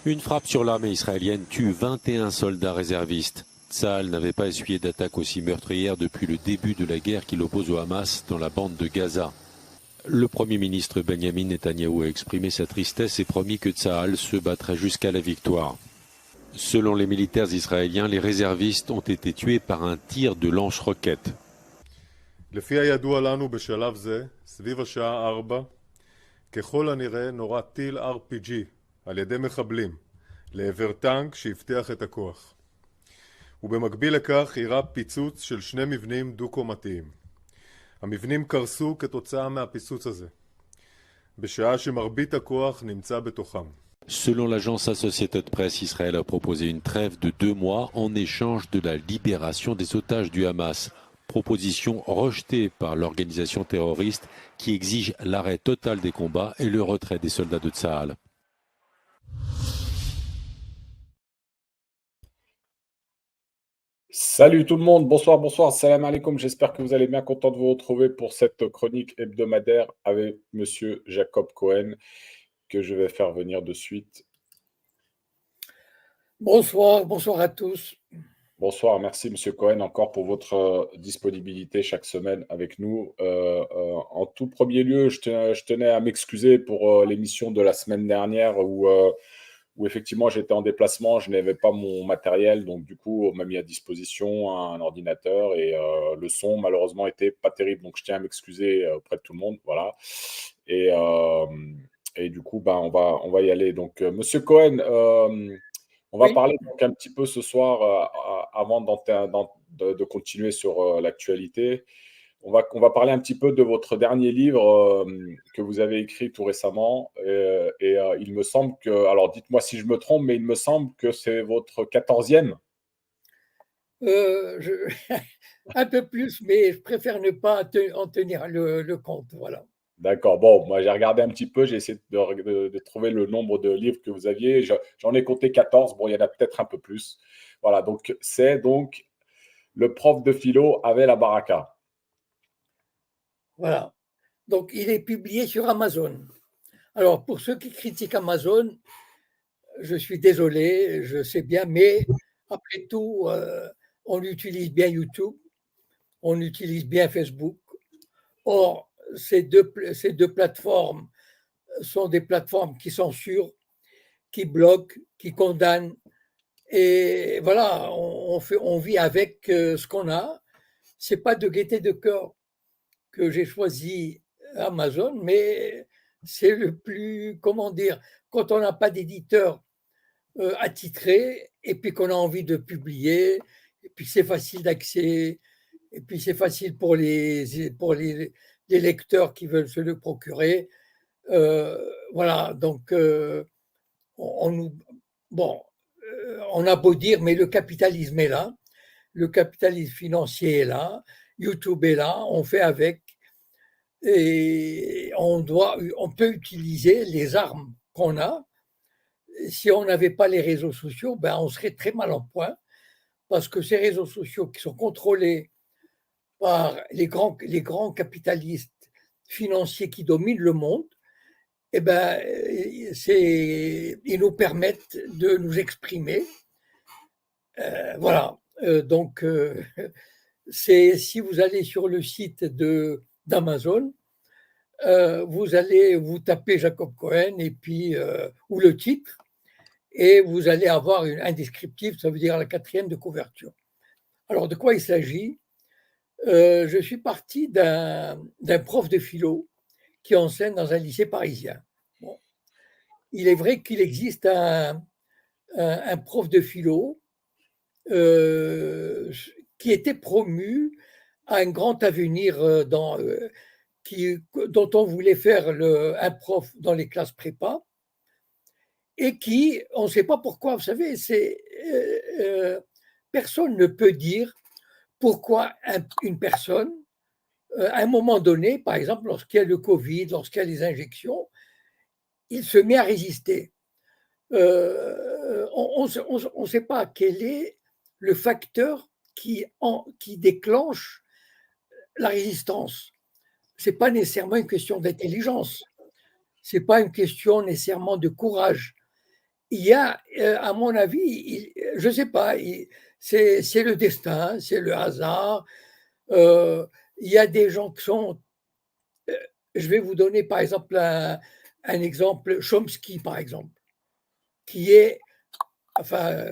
Une frappe sur l'armée israélienne tue 21 soldats réservistes. Tsahal n'avait pas essuyé d'attaque aussi meurtrière depuis le début de la guerre qui l'oppose au Hamas dans la bande de Gaza. Le Premier ministre Benjamin Netanyahou a exprimé sa tristesse et promis que Tsahal se battrait jusqu'à la victoire. Selon les militaires israéliens, les réservistes ont été tués par un tir de lance-roquettes. לפי הידוע לנו בשלב זה, סביב השעה 4, ככל הנראה נורה טיל RPG על ידי מחבלים לעבר טנק שהבטיח את הכוח. ובמקביל לכך אירע פיצוץ של שני מבנים דו-קומתיים. המבנים קרסו כתוצאה מהפיצוץ הזה, בשעה שמרבית הכוח נמצא בתוכם. Selon l'agence Associated Press, Israël a proposé une trêve de 2 mois en échange de la libération des otages du Hamas. Proposition rejetée par l'organisation terroriste qui exige l'arrêt total des combats et le retrait des soldats de Tsahal. Salut tout le monde, bonsoir, bonsoir, salam alaikum, j'espère que vous allez bien, content de vous retrouver pour cette chronique hebdomadaire avec monsieur Jacob Cohen, que je vais faire venir de suite. Bonsoir, bonsoir à tous. Bonsoir, merci monsieur Cohen encore pour votre disponibilité chaque semaine avec nous. En tout premier lieu, je tenais à m'excuser pour l'émission de la semaine dernière où effectivement j'étais en déplacement, je n'avais pas mon matériel, donc du coup on m'a mis à disposition un ordinateur et le son malheureusement était pas terrible, donc je tiens à m'excuser auprès de tout le monde, voilà. Et du coup, ben, on va y aller. Donc, Monsieur Cohen, on va Oui. parler donc un petit peu ce soir, avant de continuer sur l'actualité. On va parler un petit peu de votre dernier livre que vous avez écrit tout récemment. Il me semble que, alors dites-moi si je me trompe, mais il me semble que c'est votre 14e. Un peu plus, mais je préfère ne pas en tenir le compte. Voilà. D'accord. Bon, moi j'ai regardé un petit peu, j'ai essayé de trouver le nombre de livres que vous aviez. J'en ai compté 14. Bon, il y en a peut-être un peu plus. Voilà, donc c'est donc le prof de philo avait la baraka. Voilà. Donc, il est publié sur Amazon. Alors, pour ceux qui critiquent Amazon, je suis désolé, je sais bien, mais après tout, on utilise bien YouTube, on utilise bien Facebook. Or, ces deux plateformes sont des plateformes qui censurent, qui bloquent, qui condamnent. Et voilà, on vit avec ce qu'on a. C'est pas de gaieté de cœur que j'ai choisi Amazon, mais c'est le plus, comment dire, quand on n'a pas d'éditeur attitré et puis qu'on a envie de publier, et puis c'est facile d'accès, et puis c'est facile pour les lecteurs qui veulent se le procurer. Voilà, donc on nous, bon, on a beau dire, mais le capitalisme est là, le capitalisme financier est là, YouTube est là, on fait avec, et on peut utiliser les armes qu'on a. Si on n'avait pas les réseaux sociaux, ben on serait très mal en point, parce que ces réseaux sociaux qui sont contrôlés par les grands capitalistes financiers qui dominent le monde, eh ben, ils nous permettent de nous exprimer. Voilà. Donc, si vous allez sur le site d'Amazon, vous allez vous taper Jacob Cohen et puis ou le titre, et vous allez avoir un descriptif, ça veut dire la 4e de couverture. Alors, de quoi il s'agit? Je suis parti d'un prof de philo qui enseigne dans un lycée parisien. Bon. Il est vrai qu'il existe un prof de philo qui était promu à un grand avenir dont on voulait faire un prof dans les classes prépa, et qui, on ne sait pas pourquoi, vous savez, personne ne peut dire pourquoi une personne, à un moment donné, par exemple, lorsqu'il y a le Covid, lorsqu'il y a les injections, il se met à résister. On ne sait pas quel est le facteur qui déclenche la résistance. Ce n'est pas nécessairement une question d'intelligence, ce n'est pas une question nécessairement de courage. il y a, à mon avis, je ne sais pas, c'est le destin, c'est le hasard. Il y a des gens qui sont. Je vais vous donner par exemple un exemple, Chomsky par exemple, qui est, enfin,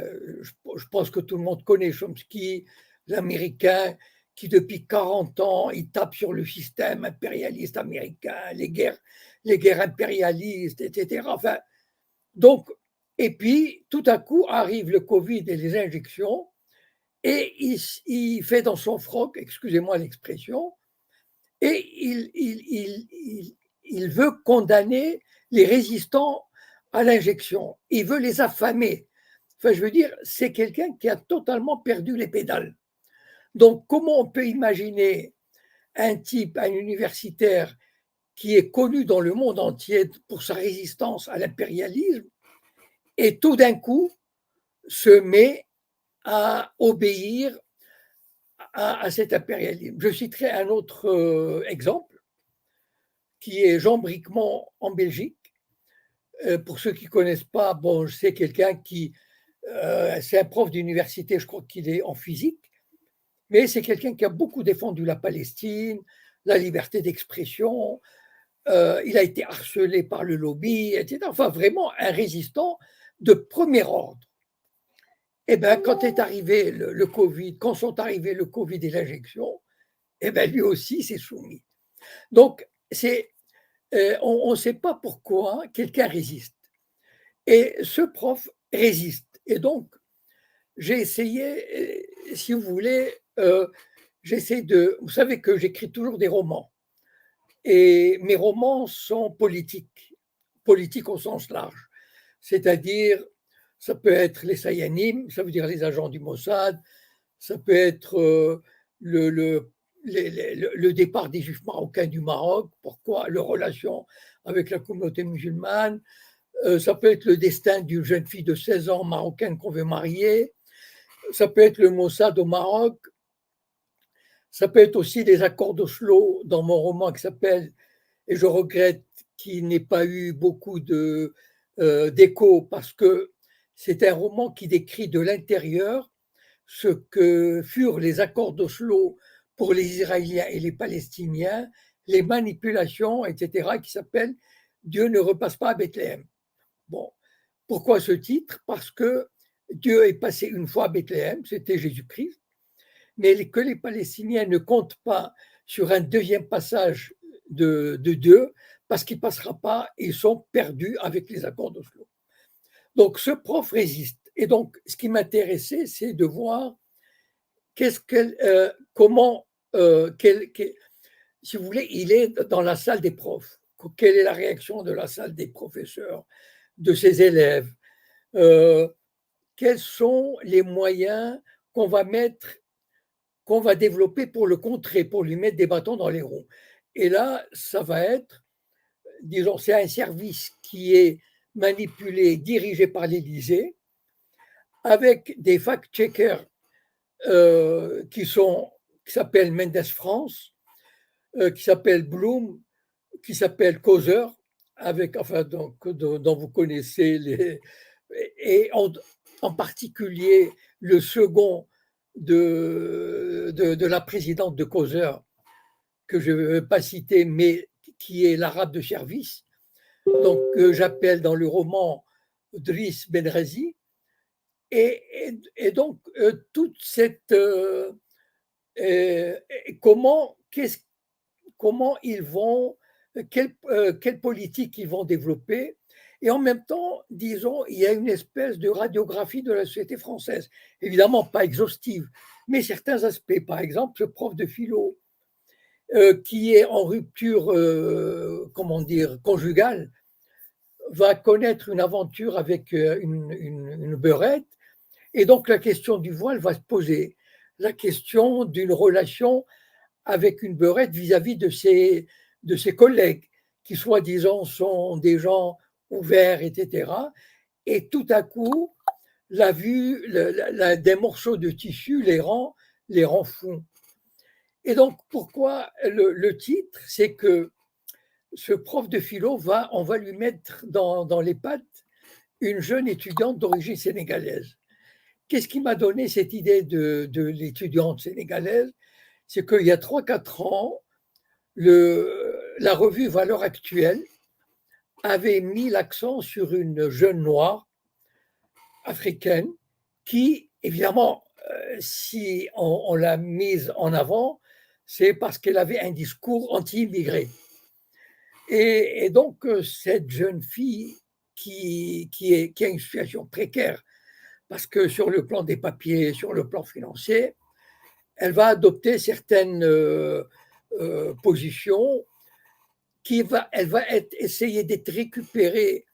je pense que tout le monde connaît Chomsky, l'Américain, qui depuis 40 ans, il tape sur le système impérialiste américain, les guerres impérialistes, etc. Enfin, donc, et puis, tout à coup, arrive le Covid et les injections, et il fait dans son froc, excusez-moi l'expression, et il veut condamner les résistants à l'injection. Il veut les affamer. Enfin, je veux dire, c'est quelqu'un qui a totalement perdu les pédales. Donc, comment on peut imaginer un type, un universitaire qui est connu dans le monde entier pour sa résistance à l'impérialisme, et tout d'un coup se met à obéir à cet impérialisme. Je citerai un autre exemple, qui est Jean Bricmont en Belgique. Pour ceux qui ne connaissent pas, bon, c'est quelqu'un qui, c'est un prof d'université, je crois qu'il est en physique, mais c'est quelqu'un qui a beaucoup défendu la Palestine, la liberté d'expression. Il a été harcelé par le lobby, etc. Enfin, vraiment un résistant de premier ordre. Eh bien, quand est arrivé le Covid, quand sont arrivés le Covid et l'injection, eh bien, lui aussi s'est soumis. Donc, on ne sait pas pourquoi quelqu'un résiste. Et ce prof résiste. Et donc, j'ai essayé, si vous voulez, j'essaie de. Vous savez que j'écris toujours des romans. Et mes romans sont politiques au sens large. C'est-à-dire, ça peut être les Sayanim, ça veut dire les agents du Mossad, ça peut être le départ des Juifs marocains du Maroc, pourquoi leur relation avec la communauté musulmane, ça peut être le destin d'une jeune fille de 16 ans marocaine qu'on veut marier, ça peut être le Mossad au Maroc, ça peut être aussi les accords d'Oslo dans mon roman qui s'appelle, et je regrette qu'il n'ait pas eu beaucoup d'écho parce que c'est un roman qui décrit de l'intérieur ce que furent les accords d'Oslo pour les Israéliens et les Palestiniens, les manipulations, etc., qui s'appelle Dieu ne repasse pas à Bethléem. Bon, pourquoi ce titre? Parce que Dieu est passé une fois à Bethléem, c'était Jésus-Christ, mais que les Palestiniens ne comptent pas sur un deuxième passage de Dieu, parce qu'il ne passera pas, ils sont perdus avec les accords d'Oslo. Donc ce prof résiste. Et donc, ce qui m'intéressait, c'est de voir comment, si vous voulez, il est dans la salle des profs. Quelle est la réaction de la salle des professeurs, de ses élèves? Quels sont les moyens qu'on va développer pour le contrer, pour lui mettre des bâtons dans les roues? Et là, ça va être, disons, c'est un service qui est manipulé, dirigé par l'Élysée, avec des fact-checkers qui s'appellent Mendes France, qui s'appellent Bloom, qui s'appellent Causeur, dont vous connaissez et en particulier le second de la présidente de Causeur, que je ne veux pas citer, mais qui est l'arabe de service, donc j'appelle dans le roman Driss Benrazi. Et donc, toute cette. Comment ils vont. Quelle politique ils vont développer. Et en même temps, disons, il y a une espèce de radiographie de la société française. Évidemment, pas exhaustive, mais certains aspects. Par exemple, ce prof de philo qui est en rupture, comment dire, conjugale, va connaître une aventure avec une beurette. Et donc, la question du voile va se poser. La question d'une relation avec une beurette vis-à-vis de ses collègues, qui soi-disant sont des gens ouverts, etc. Et tout à coup, la vue des morceaux de tissu les rend fous. Et donc, pourquoi le titre? C'est que ce prof de philo on va lui mettre dans les pattes une jeune étudiante d'origine sénégalaise. Qu'est-ce qui m'a donné cette idée de l'étudiante sénégalaise? C'est qu'il y a 3-4 ans, la revue Valeurs Actuelles avait mis l'accent sur une jeune noire africaine qui, évidemment, si on l'a mise en avant, c'est parce qu'elle avait un discours anti-immigré. Et donc, cette jeune fille qui a une situation précaire, parce que sur le plan des papiers, sur le plan financier, elle va adopter certaines positions elle va essayer d'être récupérée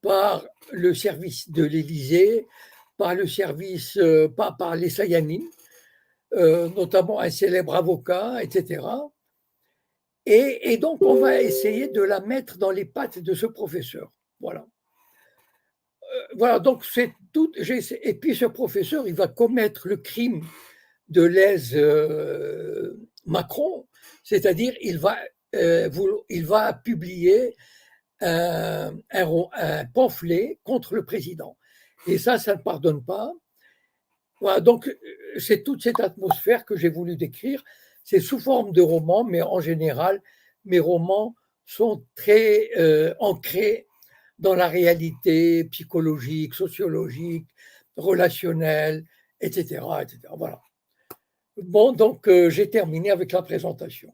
par le service de l'Élysée, par le service, par les Sayanim, notamment un célèbre avocat, etc. Et donc, on va essayer de la mettre dans les pattes de ce professeur. Voilà. Voilà, donc c'est tout. Et puis ce professeur, il va commettre le crime de l'aise Macron, c'est-à-dire il va publier un pamphlet contre le président. Et ça ne pardonne pas. Voilà, donc c'est toute cette atmosphère que j'ai voulu décrire. C'est sous forme de roman, mais en général, mes romans sont très ancrés dans la réalité psychologique, sociologique, relationnelle, etc., etc. Voilà. Bon, donc j'ai terminé avec la présentation.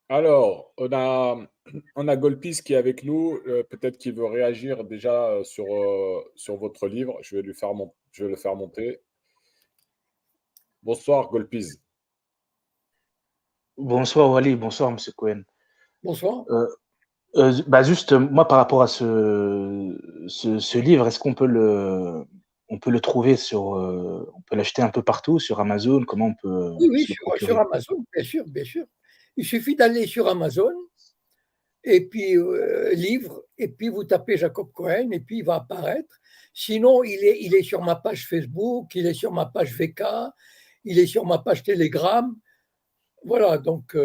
Alors, on a Golpis qui est avec nous. Peut-être qu'il veut réagir déjà sur votre livre. Je vais le faire monter. Bonsoir, Golpis. Bonsoir Wally, bonsoir Monsieur Cohen. Bonsoir. Juste moi par rapport à ce livre, est-ce qu'on peut le trouver on peut l'acheter un peu partout sur Amazon? Comment on peut Oui, se le procurer? sur Amazon, bien sûr, bien sûr. Il suffit d'aller sur Amazon et puis livre, et puis vous tapez Jacob Cohen et puis il va apparaître. Sinon, il est sur ma page Facebook, il est sur ma page VK, il est sur ma page Telegram. Voilà, donc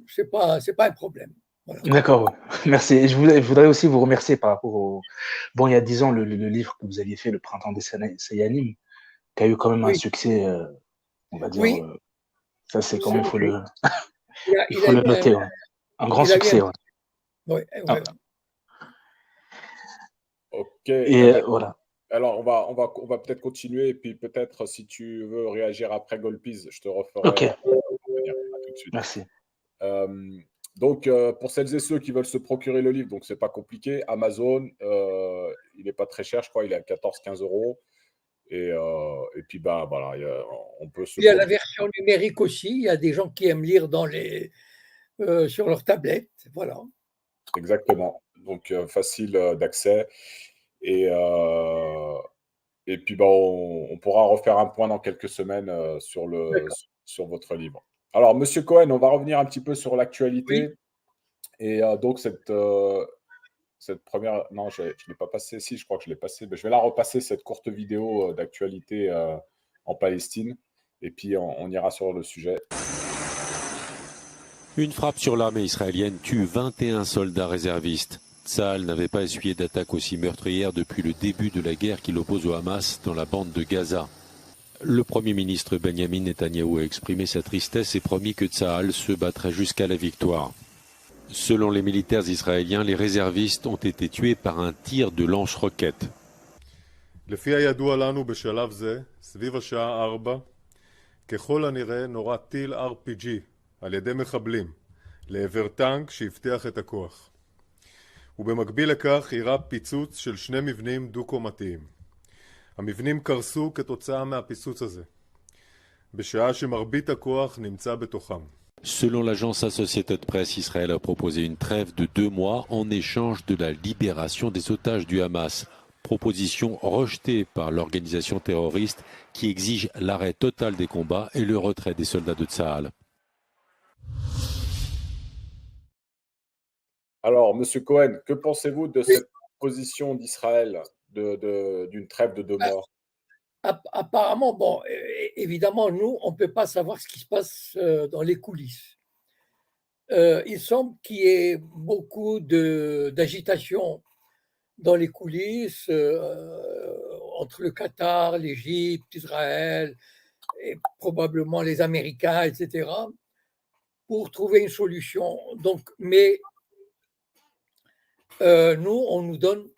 c'est pas un problème. Voilà. D'accord, merci. Je voudrais aussi vous remercier par rapport Bon, il y a 10 ans, le livre que vous aviez fait, Le Printemps des Sayanim, qui a eu quand même un succès, on va dire. Oui. Ça, c'est quand même, il faut le Il a noter. Un grand succès. Ouais, voilà. Ok. Et voilà. Alors, on va peut-être continuer. Et puis, peut-être, si tu veux réagir après Golpis, je te referai. Ok. À tout de suite. Merci. Donc, pour celles et ceux qui veulent se procurer le livre, donc c'est pas compliqué. Amazon, il n'est pas très cher, je crois, il est à 14-15 €. Et puis, voilà, on peut se. Il y a la version numérique aussi. Il y a des gens qui aiment lire sur leur tablette. Voilà. Exactement. Donc, facile d'accès. Et puis, on pourra refaire un point dans quelques semaines sur votre livre. Alors, Monsieur Cohen, on va revenir un petit peu sur l'actualité. Oui. Et donc, cette première. Non, je ne l'ai pas passée. Si, je crois que je l'ai passée. Mais je vais la repasser, cette courte vidéo d'actualité en Palestine. Et puis, on ira sur le sujet. Une frappe sur l'armée israélienne tue 21 soldats réservistes. Tsahal n'avait pas essuyé d'attaque aussi meurtrière depuis le début de la guerre qui l'oppose au Hamas dans la bande de Gaza. Le Premier ministre Benjamin Netanyahou a exprimé sa tristesse et promis que Tsahal se battrait jusqu'à la victoire. Selon les militaires israéliens, les réservistes ont été tués par un tir de lance-roquettes. לפי הידוע לנו בשלב זה, סביב השעה 4, ככל הנראה נורה טיל RPG על ידי מחבלים לעבר טנק שהבטיח את הכוח. ובמקביל לכך אירע פיצוץ של 2 מבנים דו-קומתיים. המבנים קרסו כתוצאה מהפיצוץ הזה, בשעה שמרבית הכוח נמצא בתוכם. Selon l'agence Associated Press, Israël a proposé une trêve de 2 mois en échange de la libération des otages du Hamas. Proposition rejetée par l'organisation terroriste qui exige l'arrêt total des combats et le retrait des soldats de Tsahal. Alors, Monsieur Cohen, que pensez-vous de cette position d'Israël d'une trêve de 2 mois? Apparemment, bon, évidemment, nous, on ne peut pas savoir ce qui se passe dans les coulisses. il semble qu'il y ait beaucoup d'agitation dans les coulisses entre le Qatar, l'Égypte, Israël et probablement les Américains, etc., pour trouver une solution. Donc, mais nous, on nous donne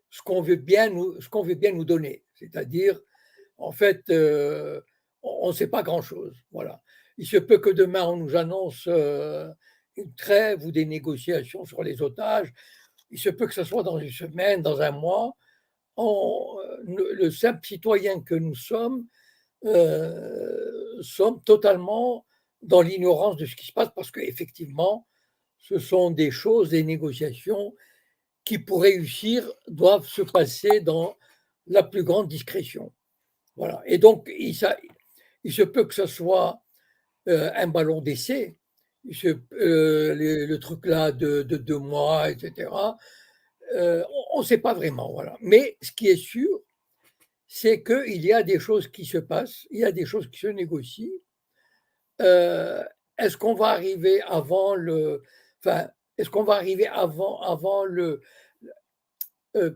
ce qu'on veut bien nous donner, c'est-à-dire, en fait, on ne sait pas grand-chose. Voilà. Il se peut que demain, on nous annonce une trêve ou des négociations sur les otages. Il se peut que ce soit dans une semaine, dans un mois. Le simple citoyen que nous sommes totalement dans l'ignorance de ce qui se passe parce qu'effectivement, ce sont des choses, des négociations qui, pour réussir, doivent se passer dans la plus grande discrétion. Voilà. Et donc, il se peut que ce soit un ballon d'essai, le truc là de 2 mois, etc. On ne sait pas vraiment. Voilà. Mais ce qui est sûr, c'est qu'il y a des choses qui se passent, il y a des choses qui se négocient. Est-ce qu'on va arriver avant est-ce qu'on va arriver avant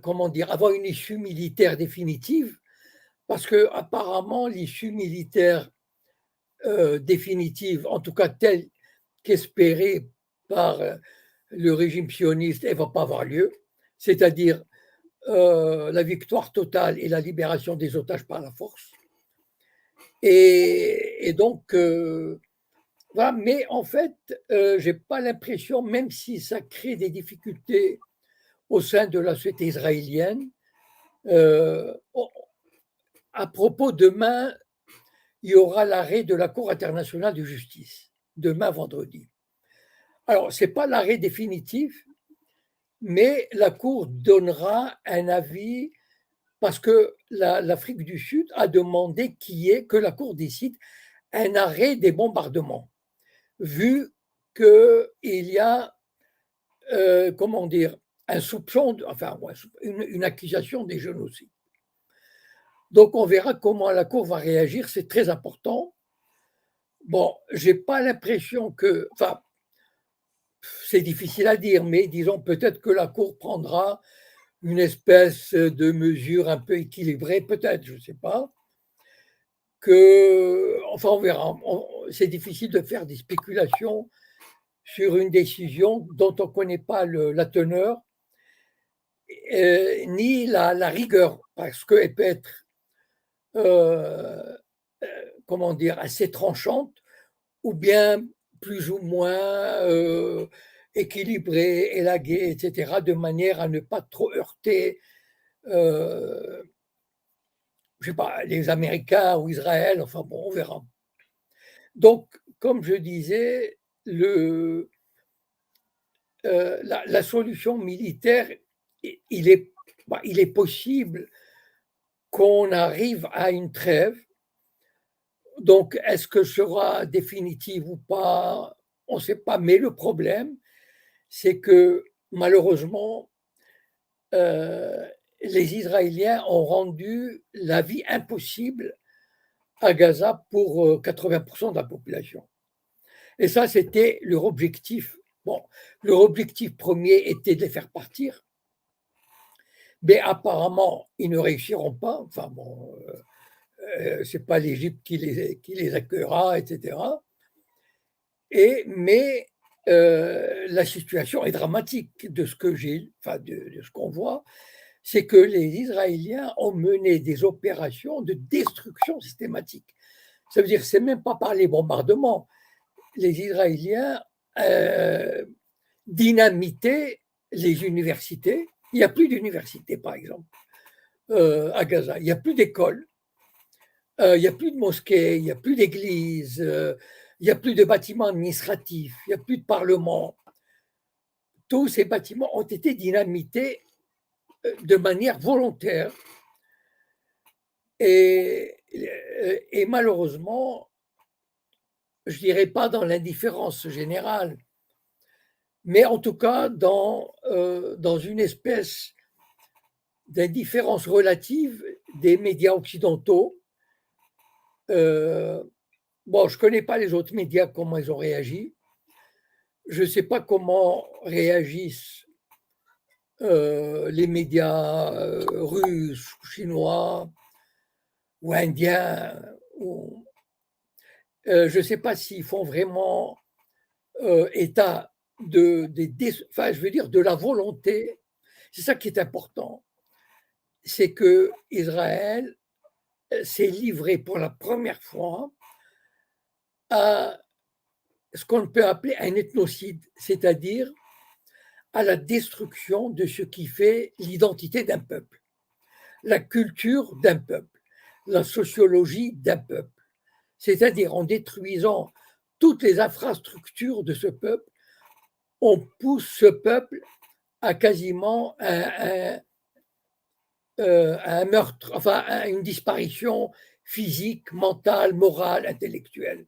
comment dire, avant une issue militaire définitive? Parce que apparemment l'issue militaire définitive, en tout cas telle qu'espérée par le régime sioniste, elle ne va pas avoir lieu. C'est-à-dire la victoire totale et la libération des otages par la force. Et donc, voilà. Mais en fait, je n'ai pas l'impression, même si ça crée des difficultés au sein de la société israélienne, à propos, demain, il y aura l'arrêt de la Cour internationale de justice, demain vendredi. Alors, ce n'est pas l'arrêt définitif, mais la Cour donnera un avis parce que l'Afrique du Sud a demandé que la Cour décide un arrêt des bombardements, vu qu'il y a, comment dire, un soupçon, une accusation des génocides. Donc, on verra comment la Cour va réagir, c'est très important. Bon, je n'ai pas l'impression que, c'est difficile à dire, mais disons peut-être que la Cour prendra une espèce de mesure un peu équilibrée, peut-être, je ne sais pas. On verra. C'est difficile de faire des spéculations sur une décision dont on ne connaît pas la teneur ni la rigueur, parce qu'elle peut être, comment dire, assez tranchante ou bien plus ou moins équilibrée, élaguée, etc., de manière à ne pas trop heurter je ne sais pas, les Américains ou Israël, enfin bon, on verra. Donc, comme je disais, la solution militaire, il est possible qu'on arrive à une trêve. Donc, est-ce que ce sera définitive ou pas? On ne sait pas. Mais le problème, c'est que malheureusement, les Israéliens ont rendu la vie impossible à Gaza pour 80% de la population. Et ça, c'était leur objectif. Bon, leur objectif premier était de les faire partir, mais apparemment, ils ne réussiront pas. Enfin bon, ce n'est pas l'Égypte qui les accueillera, etc. Mais la situation est dramatique de ce que de ce qu'on voit, c'est que les Israéliens ont mené des opérations de destruction systématique. Ça veut dire que ce n'est même pas par les bombardements. Les Israéliens dynamitaient les universités. Il n'y a plus d'universités, par exemple, à Gaza. Il n'y a plus d'écoles. Il n'y a plus de mosquées, il n'y a plus d'églises, il n'y a plus de bâtiments administratifs, il n'y a plus de parlement. Tous ces bâtiments ont été dynamités de manière volontaire. Et malheureusement, je ne dirais pas dans l'indifférence générale, mais en tout cas dans une espèce d'indifférence relative des médias occidentaux. Bon, je ne connais pas les autres médias, comment ils ont réagi, je ne sais pas comment réagissent les médias russes, ou chinois ou indiens. Je ne sais pas s'ils font vraiment état enfin, je veux dire, de la volonté. C'est ça qui est important. C'est que Israël s'est livré pour la première fois à ce qu'on peut appeler un ethnocide, c'est-à-dire à la destruction de ce qui fait l'identité d'un peuple, la culture d'un peuple, la sociologie d'un peuple. C'est-à-dire en détruisant toutes les infrastructures de ce peuple, on pousse ce peuple à quasiment un meurtre, enfin à une disparition physique, mentale, morale, intellectuelle.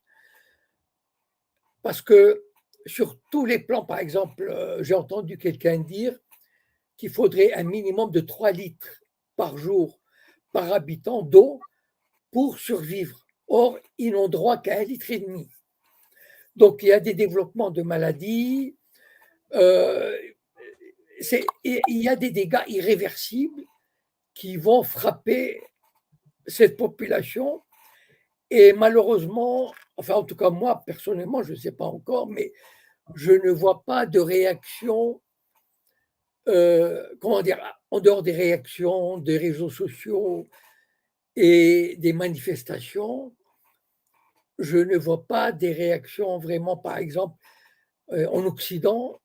Parce que sur tous les plans, par exemple, j'ai entendu quelqu'un dire qu'il faudrait un minimum de 3 litres par jour par habitant d'eau pour survivre. Or, ils n'ont droit qu'à 1,5 litre. Donc, il y a des développements de maladies, il y a des dégâts irréversibles qui vont frapper cette population. Et malheureusement, enfin en tout cas moi personnellement, je ne sais pas encore, mais je ne vois pas de réaction, comment dire, en dehors des réactions des réseaux sociaux et des manifestations, je ne vois pas des réactions vraiment, par exemple, en Occident.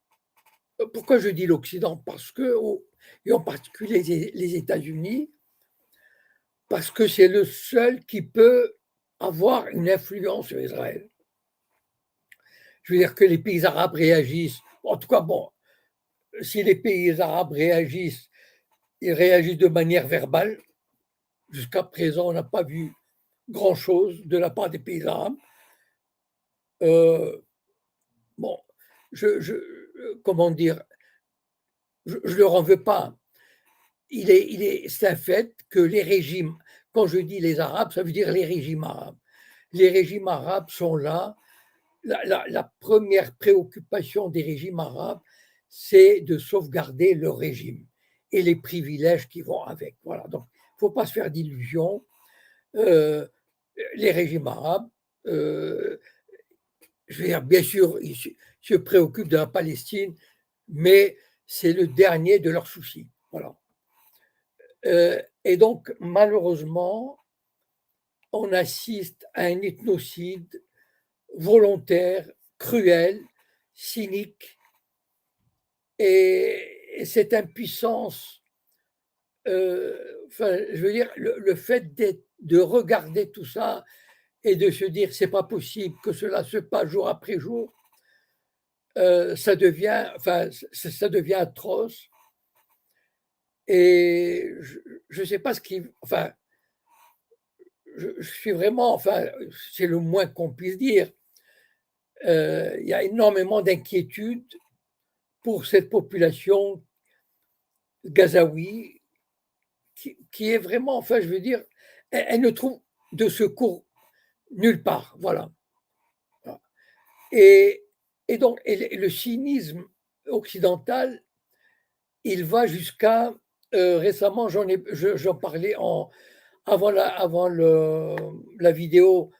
Pourquoi je dis l'Occident? Parce que, et en particulier les États-Unis, parce que c'est le seul qui peut avoir une influence sur Israël. Je veux dire que les pays arabes réagissent. En tout cas, bon, si les pays arabes réagissent, ils réagissent de manière verbale. Jusqu'à présent, on n'a pas vu grand-chose de la part des pays arabes. Bon, comment dire, je ne leur en veux pas. C'est un fait que les régimes, quand je dis les Arabes, ça veut dire les régimes arabes. Les régimes arabes sont là. La première préoccupation des régimes arabes, c'est de sauvegarder leur régime et les privilèges qui vont avec. Voilà. Donc, il ne faut pas se faire d'illusions. Les régimes arabes, je veux dire, bien sûr, ils se préoccupent de la Palestine, mais c'est le dernier de leurs soucis. Voilà. Et donc, malheureusement, on assiste à un ethnocide volontaire, cruel, cynique, et cette impuissance, enfin, je veux dire, le fait de regarder tout ça et de se dire c'est pas possible que cela se passe jour après jour, ça devient atroce. Et je ne sais pas ce qui, enfin, je suis vraiment, enfin, c'est le moins qu'on puisse dire. Il y a énormément d'inquiétude pour cette population gazaoui qui est vraiment, enfin, je veux dire, elle ne trouve de secours nulle part. Voilà. Et donc, le cynisme occidental, il va jusqu'à, récemment, j'en parlais avant la vidéo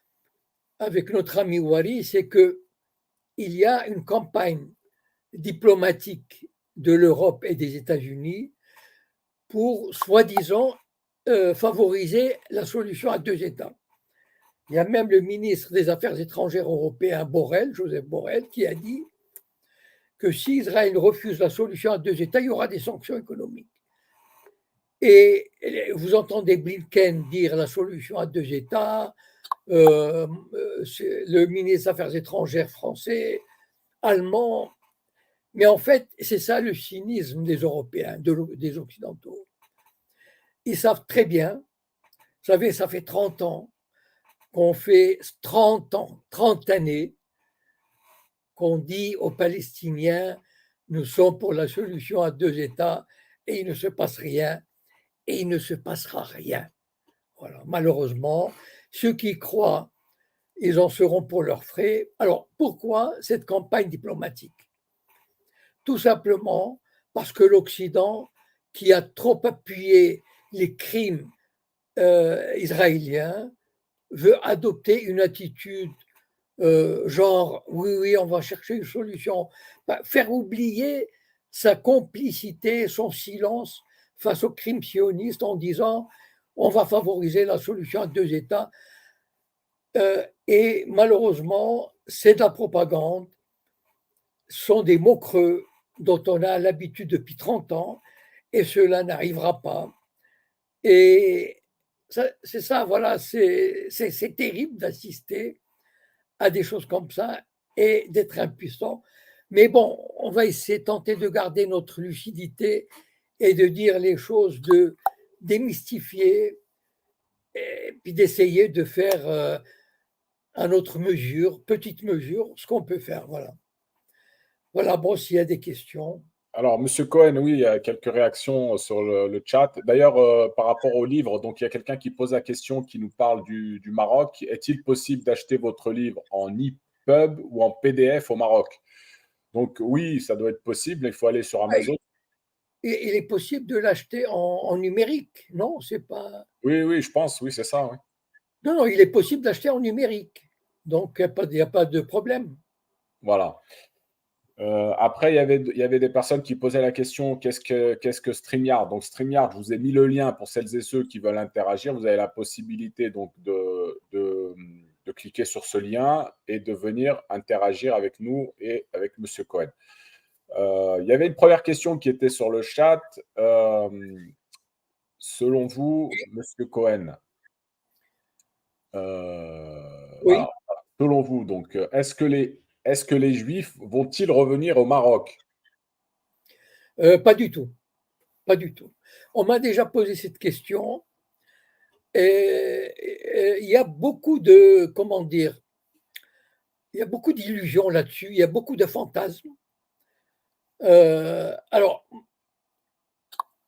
avec notre ami Wari, c'est que il y a une campagne diplomatique de l'Europe et des États-Unis pour, soi-disant, favoriser la solution à 2 États. Il y a même le ministre des Affaires étrangères européen, Joseph Borrell, qui a dit que si Israël refuse la solution à 2 États, il y aura des sanctions économiques. Et vous entendez Blinken dire la solution à 2 États, le ministre des Affaires étrangères français, allemand. Mais en fait, c'est ça le cynisme des Européens, des Occidentaux. Ils savent très bien, vous savez, ça fait 30 ans qu'on fait 30 années qu'on dit aux Palestiniens, nous sommes pour la solution à 2 États et il ne se passe rien et il ne se passera rien. Voilà. Malheureusement, ceux qui croient, ils en seront pour leurs frais. Alors, pourquoi cette campagne diplomatique? Tout simplement parce que l'Occident, qui a trop appuyé les crimes israéliens, veut adopter une attitude genre oui, oui, on va chercher une solution, faire oublier sa complicité, son silence face aux crimes sionistes en disant on va favoriser la solution à deux États. Et malheureusement, c'est de la propagande, ce sont des mots creux dont on a l'habitude depuis 30 ans et cela n'arrivera pas. Et c'est ça, voilà, c'est terrible d'assister à des choses comme ça et d'être impuissant. Mais bon, on va essayer tenter de garder notre lucidité et de dire les choses, de démystifier et puis d'essayer de faire à notre mesure, petite mesure, ce qu'on peut faire. Voilà. Voilà, bon, s'il y a des questions. Alors, Monsieur Cohen, oui, il y a quelques réactions sur le chat. D'ailleurs, par rapport au livre, donc il y a quelqu'un qui pose la question, qui nous parle du Maroc. Est-il possible d'acheter votre livre en EPUB ou en PDF au Maroc? Donc oui, ça doit être possible. Il faut aller sur Amazon. Et il est possible de l'acheter en numérique, non? C'est pas. Oui, oui, je pense, oui, c'est ça. Oui. Non, non, il est possible d'acheter en numérique. Donc, il n'y a pas de problème. Voilà. Après, il y avait des personnes qui posaient la question, qu'est-ce que StreamYard? Donc, StreamYard, je vous ai mis le lien pour celles et ceux qui veulent interagir. Vous avez la possibilité donc de cliquer sur ce lien et de venir interagir avec nous et avec Monsieur Cohen. Il y avait une première question qui était sur le chat. Selon vous, Monsieur Cohen, Oui. alors, selon vous, donc, est-ce que les Juifs vont-ils revenir au Maroc? Pas du tout. Pas du tout. On m'a déjà posé cette question. Et il y a beaucoup de, comment dire, il y a beaucoup d'illusions là-dessus, il y a beaucoup de fantasmes. Alors,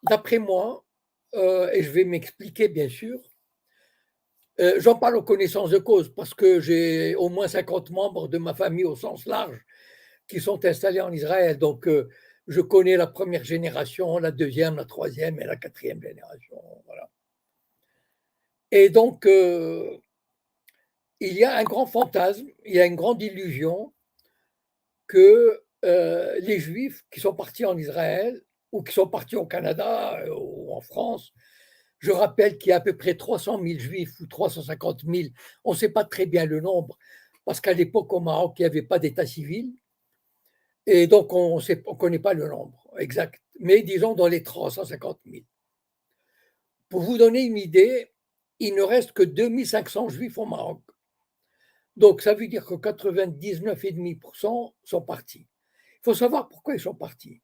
d'après moi, et je vais m'expliquer bien sûr, j'en parle aux connaissances de cause parce que j'ai au moins 50 membres de ma famille au sens large qui sont installés en Israël. Donc, je connais la première génération, la deuxième, la troisième et la quatrième génération. Voilà. Et donc, il y a un grand fantasme, il y a une grande illusion que les Juifs qui sont partis en Israël ou qui sont partis au Canada ou en France, je rappelle qu'il y a à peu près 300 000 Juifs ou 350 000, on ne sait pas très bien le nombre, parce qu'à l'époque au Maroc, il n'y avait pas d'état civil, et donc on ne connaît pas le nombre exact, mais disons dans les 350 000. Pour vous donner une idée, il ne reste que 2500 Juifs au Maroc. Donc, ça veut dire que 99,5% sont partis. Il faut savoir pourquoi ils sont partis.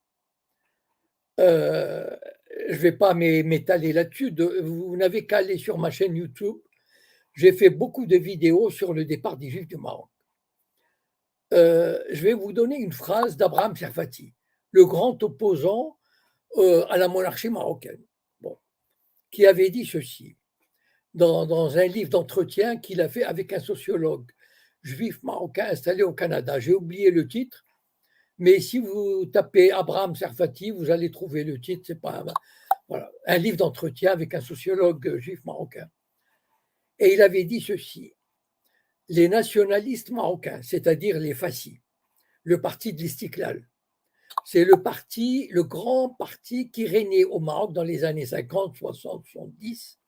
Je ne vais pas m'étaler là-dessus. Vous n'avez qu'à aller sur ma chaîne YouTube. J'ai fait beaucoup de vidéos sur le départ des Juifs du Maroc. Je vais vous donner une phrase d'Abraham Serfati, le grand opposant à la monarchie marocaine, qui avait dit ceci dans un livre d'entretien qu'il a fait avec un sociologue juif marocain installé au Canada. J'ai oublié le titre, mais si vous tapez Abraham Serfati, vous allez trouver le titre. C'est pas voilà, un livre d'entretien avec un sociologue juif marocain. Et il avait dit ceci: les nationalistes marocains, c'est-à-dire les Fassi, le parti de l'Istiklal, c'est le grand parti qui régnait au Maroc dans les années 50, 60, 70,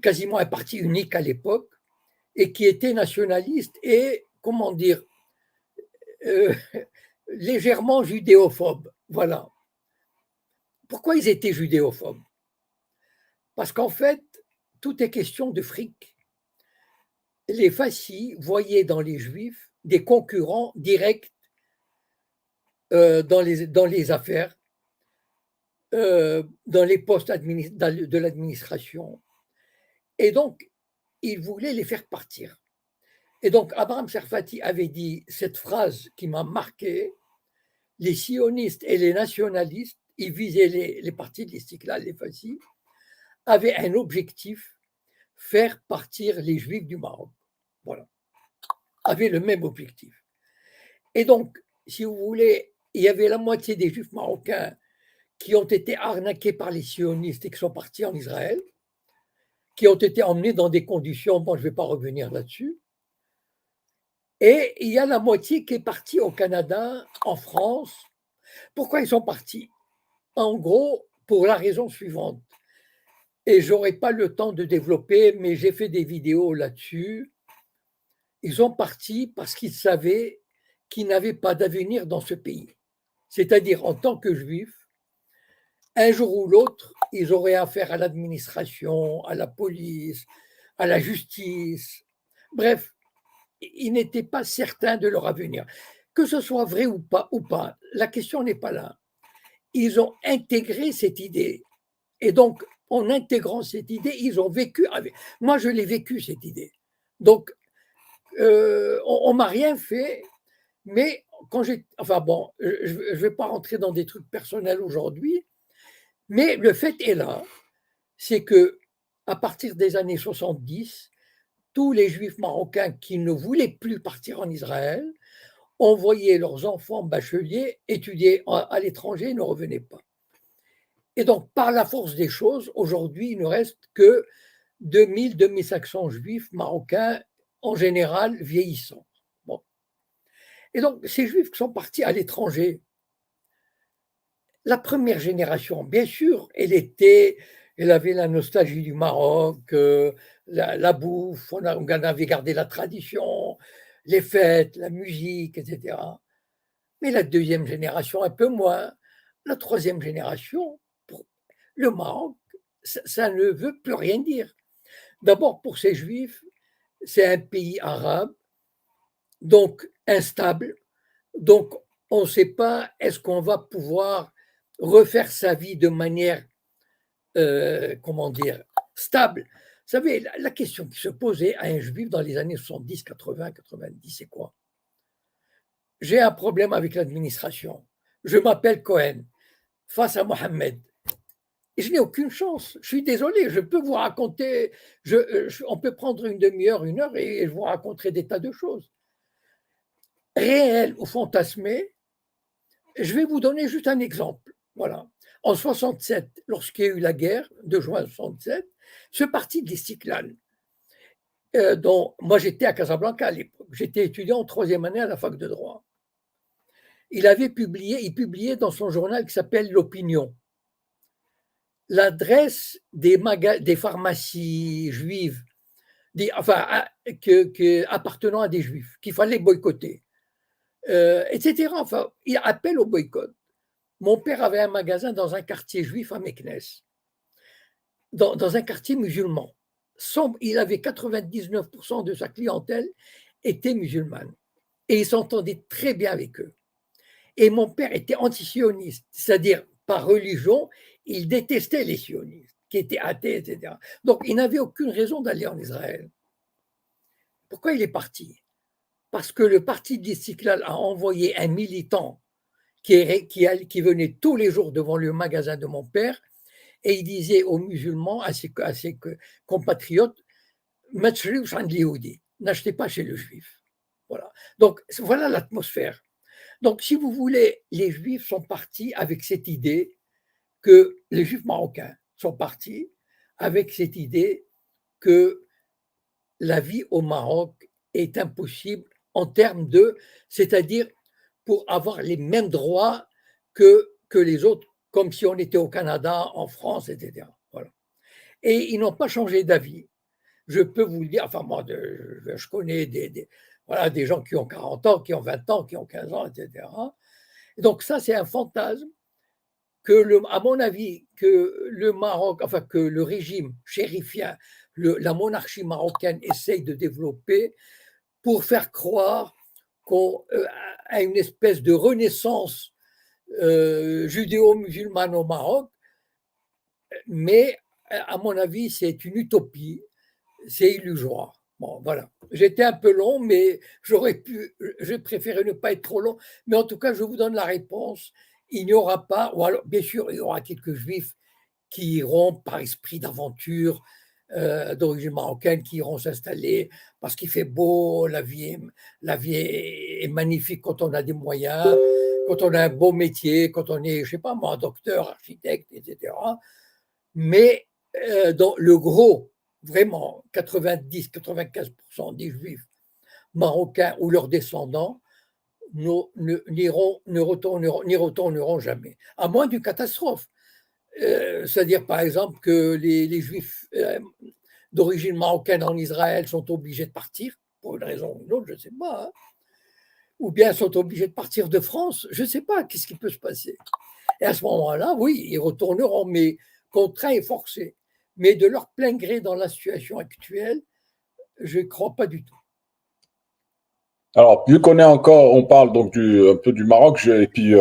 quasiment un parti unique à l'époque, et qui était nationaliste et, comment dire, légèrement judéophobe. Voilà. Pourquoi ils étaient judéophobes? Parce qu'en fait, tout est question de fric. Les Fassis voyaient dans les Juifs des concurrents directs dans les affaires, dans les postes de l'administration. Et donc, ils voulaient les faire partir. Et donc, Abraham Serfati avait dit cette phrase qui m'a marqué: les sionistes et les nationalistes, ils visaient les partis de l'Istiklal, les Fassis, avaient un objectif: faire partir les Juifs du Maroc. Voilà, avaient le même objectif. Et donc, si vous voulez, il y avait la moitié des Juifs marocains qui ont été arnaqués par les sionistes et qui sont partis en Israël, qui ont été emmenés dans des conditions, bon, je ne vais pas revenir là-dessus. Et il y a la moitié qui est partie au Canada, en France. Pourquoi ils sont partis? En gros, pour la raison suivante. Et je n'aurai pas le temps de développer, mais j'ai fait des vidéos là-dessus. Ils sont partis parce qu'ils savaient qu'ils n'avaient pas d'avenir dans ce pays. C'est-à-dire, en tant que juifs, un jour ou l'autre, ils auraient affaire à l'administration, à la police, à la justice. Bref, ils n'étaient pas certains de leur avenir. Que ce soit vrai ou pas, la question n'est pas là. Ils ont intégré cette idée. Et donc, en intégrant cette idée, ils ont vécu avec. Moi, je l'ai vécu, cette idée. Donc, on ne m'a rien fait, mais quand j'ai. Enfin bon, je ne vais pas rentrer dans des trucs personnels aujourd'hui, mais le fait est là, c'est que à partir des années 70, tous les juifs marocains qui ne voulaient plus partir en Israël envoyaient leurs enfants bacheliers étudier à l'étranger et ne revenaient pas. Et donc, par la force des choses, aujourd'hui, il ne reste que 2000-2500 juifs marocains, en général vieillissants. Bon. Et donc, ces juifs qui sont partis à l'étranger, la première génération, bien sûr, elle avait la nostalgie du Maroc, la bouffe, on avait gardé la tradition, les fêtes, la musique, etc. Mais la deuxième génération, un peu moins. La troisième génération, pour le Maroc, ça ne veut plus rien dire. D'abord, pour ces juifs, c'est un pays arabe, donc instable. Donc, on ne sait pas, est-ce qu'on va pouvoir refaire sa vie de manière, comment dire, stable. Vous savez, la question qui se posait à un juif dans les années 70, 80, 90, c'est quoi? J'ai un problème avec l'administration. Je m'appelle Cohen, face à Mohamed. Et je n'ai aucune chance. Je suis désolé, je peux vous raconter, on peut prendre une demi-heure, une heure, et je vous raconterai des tas de choses. Réel ou fantasmé, je vais vous donner juste un exemple. Voilà. En 67, lorsqu'il y a eu la guerre de juin 67, ce parti de l'Istiklal, dont moi j'étais à Casablanca à l'époque, j'étais étudiant en troisième année à la fac de droit. Il publiait dans son journal qui s'appelle L'Opinion l'adresse des pharmacies juives, appartenant à des juifs, qu'il fallait boycotter, etc. Enfin, il appelle au boycott. Mon père avait un magasin dans un quartier juif à Meknes, dans un quartier musulman. Il avait 99% de sa clientèle était musulmane. Et il s'entendait très bien avec eux. Et mon père était antisioniste, c'est-à-dire par religion, il détestait les sionistes, qui étaient athées, etc. Donc, il n'avait aucune raison d'aller en Israël. Pourquoi il est parti? Parce que le parti d'Istiklal a envoyé un militant qui venait tous les jours devant le magasin de mon père et il disait aux musulmans, à ses compatriotes, n'achetez pas chez le juif. Voilà. Donc, voilà l'atmosphère. Donc, si vous voulez, les juifs sont partis avec cette idée que les juifs marocains sont partis avec cette idée que la vie au Maroc est impossible en termes c'est-à-dire pour avoir les mêmes droits que les autres, comme si on était au Canada, en France, etc. Voilà. Et ils n'ont pas changé d'avis. Je peux vous le dire, enfin moi, je connais des gens qui ont 40 ans, qui ont 20 ans, qui ont 15 ans, etc. Et donc ça, c'est un fantasme à mon avis, que le Maroc, enfin que le régime chérifien, la monarchie marocaine essaye de développer pour faire croire à une espèce de renaissance judéo-musulmane au Maroc, mais à mon avis, c'est une utopie, c'est illusoire. Bon, voilà. J'étais un peu long, mais j'ai préféré ne pas être trop long, mais en tout cas, je vous donne la réponse. Il n'y aura pas, ou alors bien sûr, il y aura quelques juifs qui iront par esprit d'aventure d'origine marocaine qui iront s'installer parce qu'il fait beau, la vie est magnifique quand on a des moyens, quand on a un beau métier, quand on est, je sais pas moi, docteur, architecte, etc. Mais dans le gros, vraiment, 90-95% des juifs marocains ou leurs descendants n'y retourneront jamais, à moins d'une catastrophe. C'est-à-dire, par exemple, que les juifs d'origine marocaine en Israël sont obligés de partir, pour une raison ou une autre, je ne sais pas, hein, ou bien sont obligés de partir de France, je ne sais pas, qu'est-ce qui peut se passer. Et à ce moment-là, oui, ils retourneront, mais contraints et forcés. Mais de leur plein gré dans la situation actuelle, je ne crois pas du tout. Alors, vu qu'on est encore, on parle donc un peu du Maroc, et puis,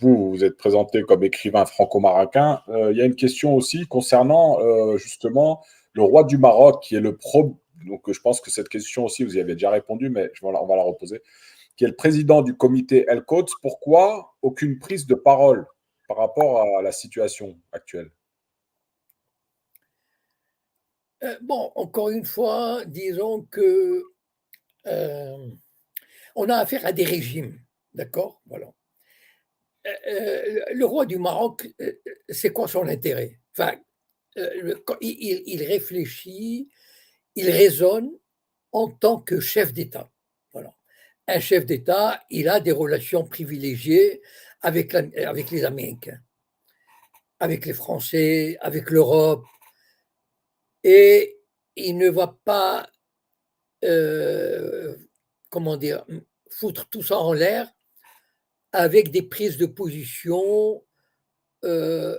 vous, vous êtes présenté comme écrivain franco-marocain. Il y a une question aussi concernant justement le roi du Maroc, qui est donc je pense que cette question aussi, vous y avez déjà répondu, mais on va la reposer, qui est le président du comité El-Quds. Pourquoi aucune prise de parole par rapport à la situation actuelle? Bon, encore une fois, disons que on a affaire à des régimes, d'accord? Voilà. Le roi du Maroc, c'est quoi son intérêt? Enfin, il réfléchit, il raisonne en tant que chef d'État. Voilà. Un chef d'État, il a des relations privilégiées avec les Américains, avec les Français, avec l'Europe, et il ne va pas, comment dire, foutre tout ça en l'air avec des prises de position, euh,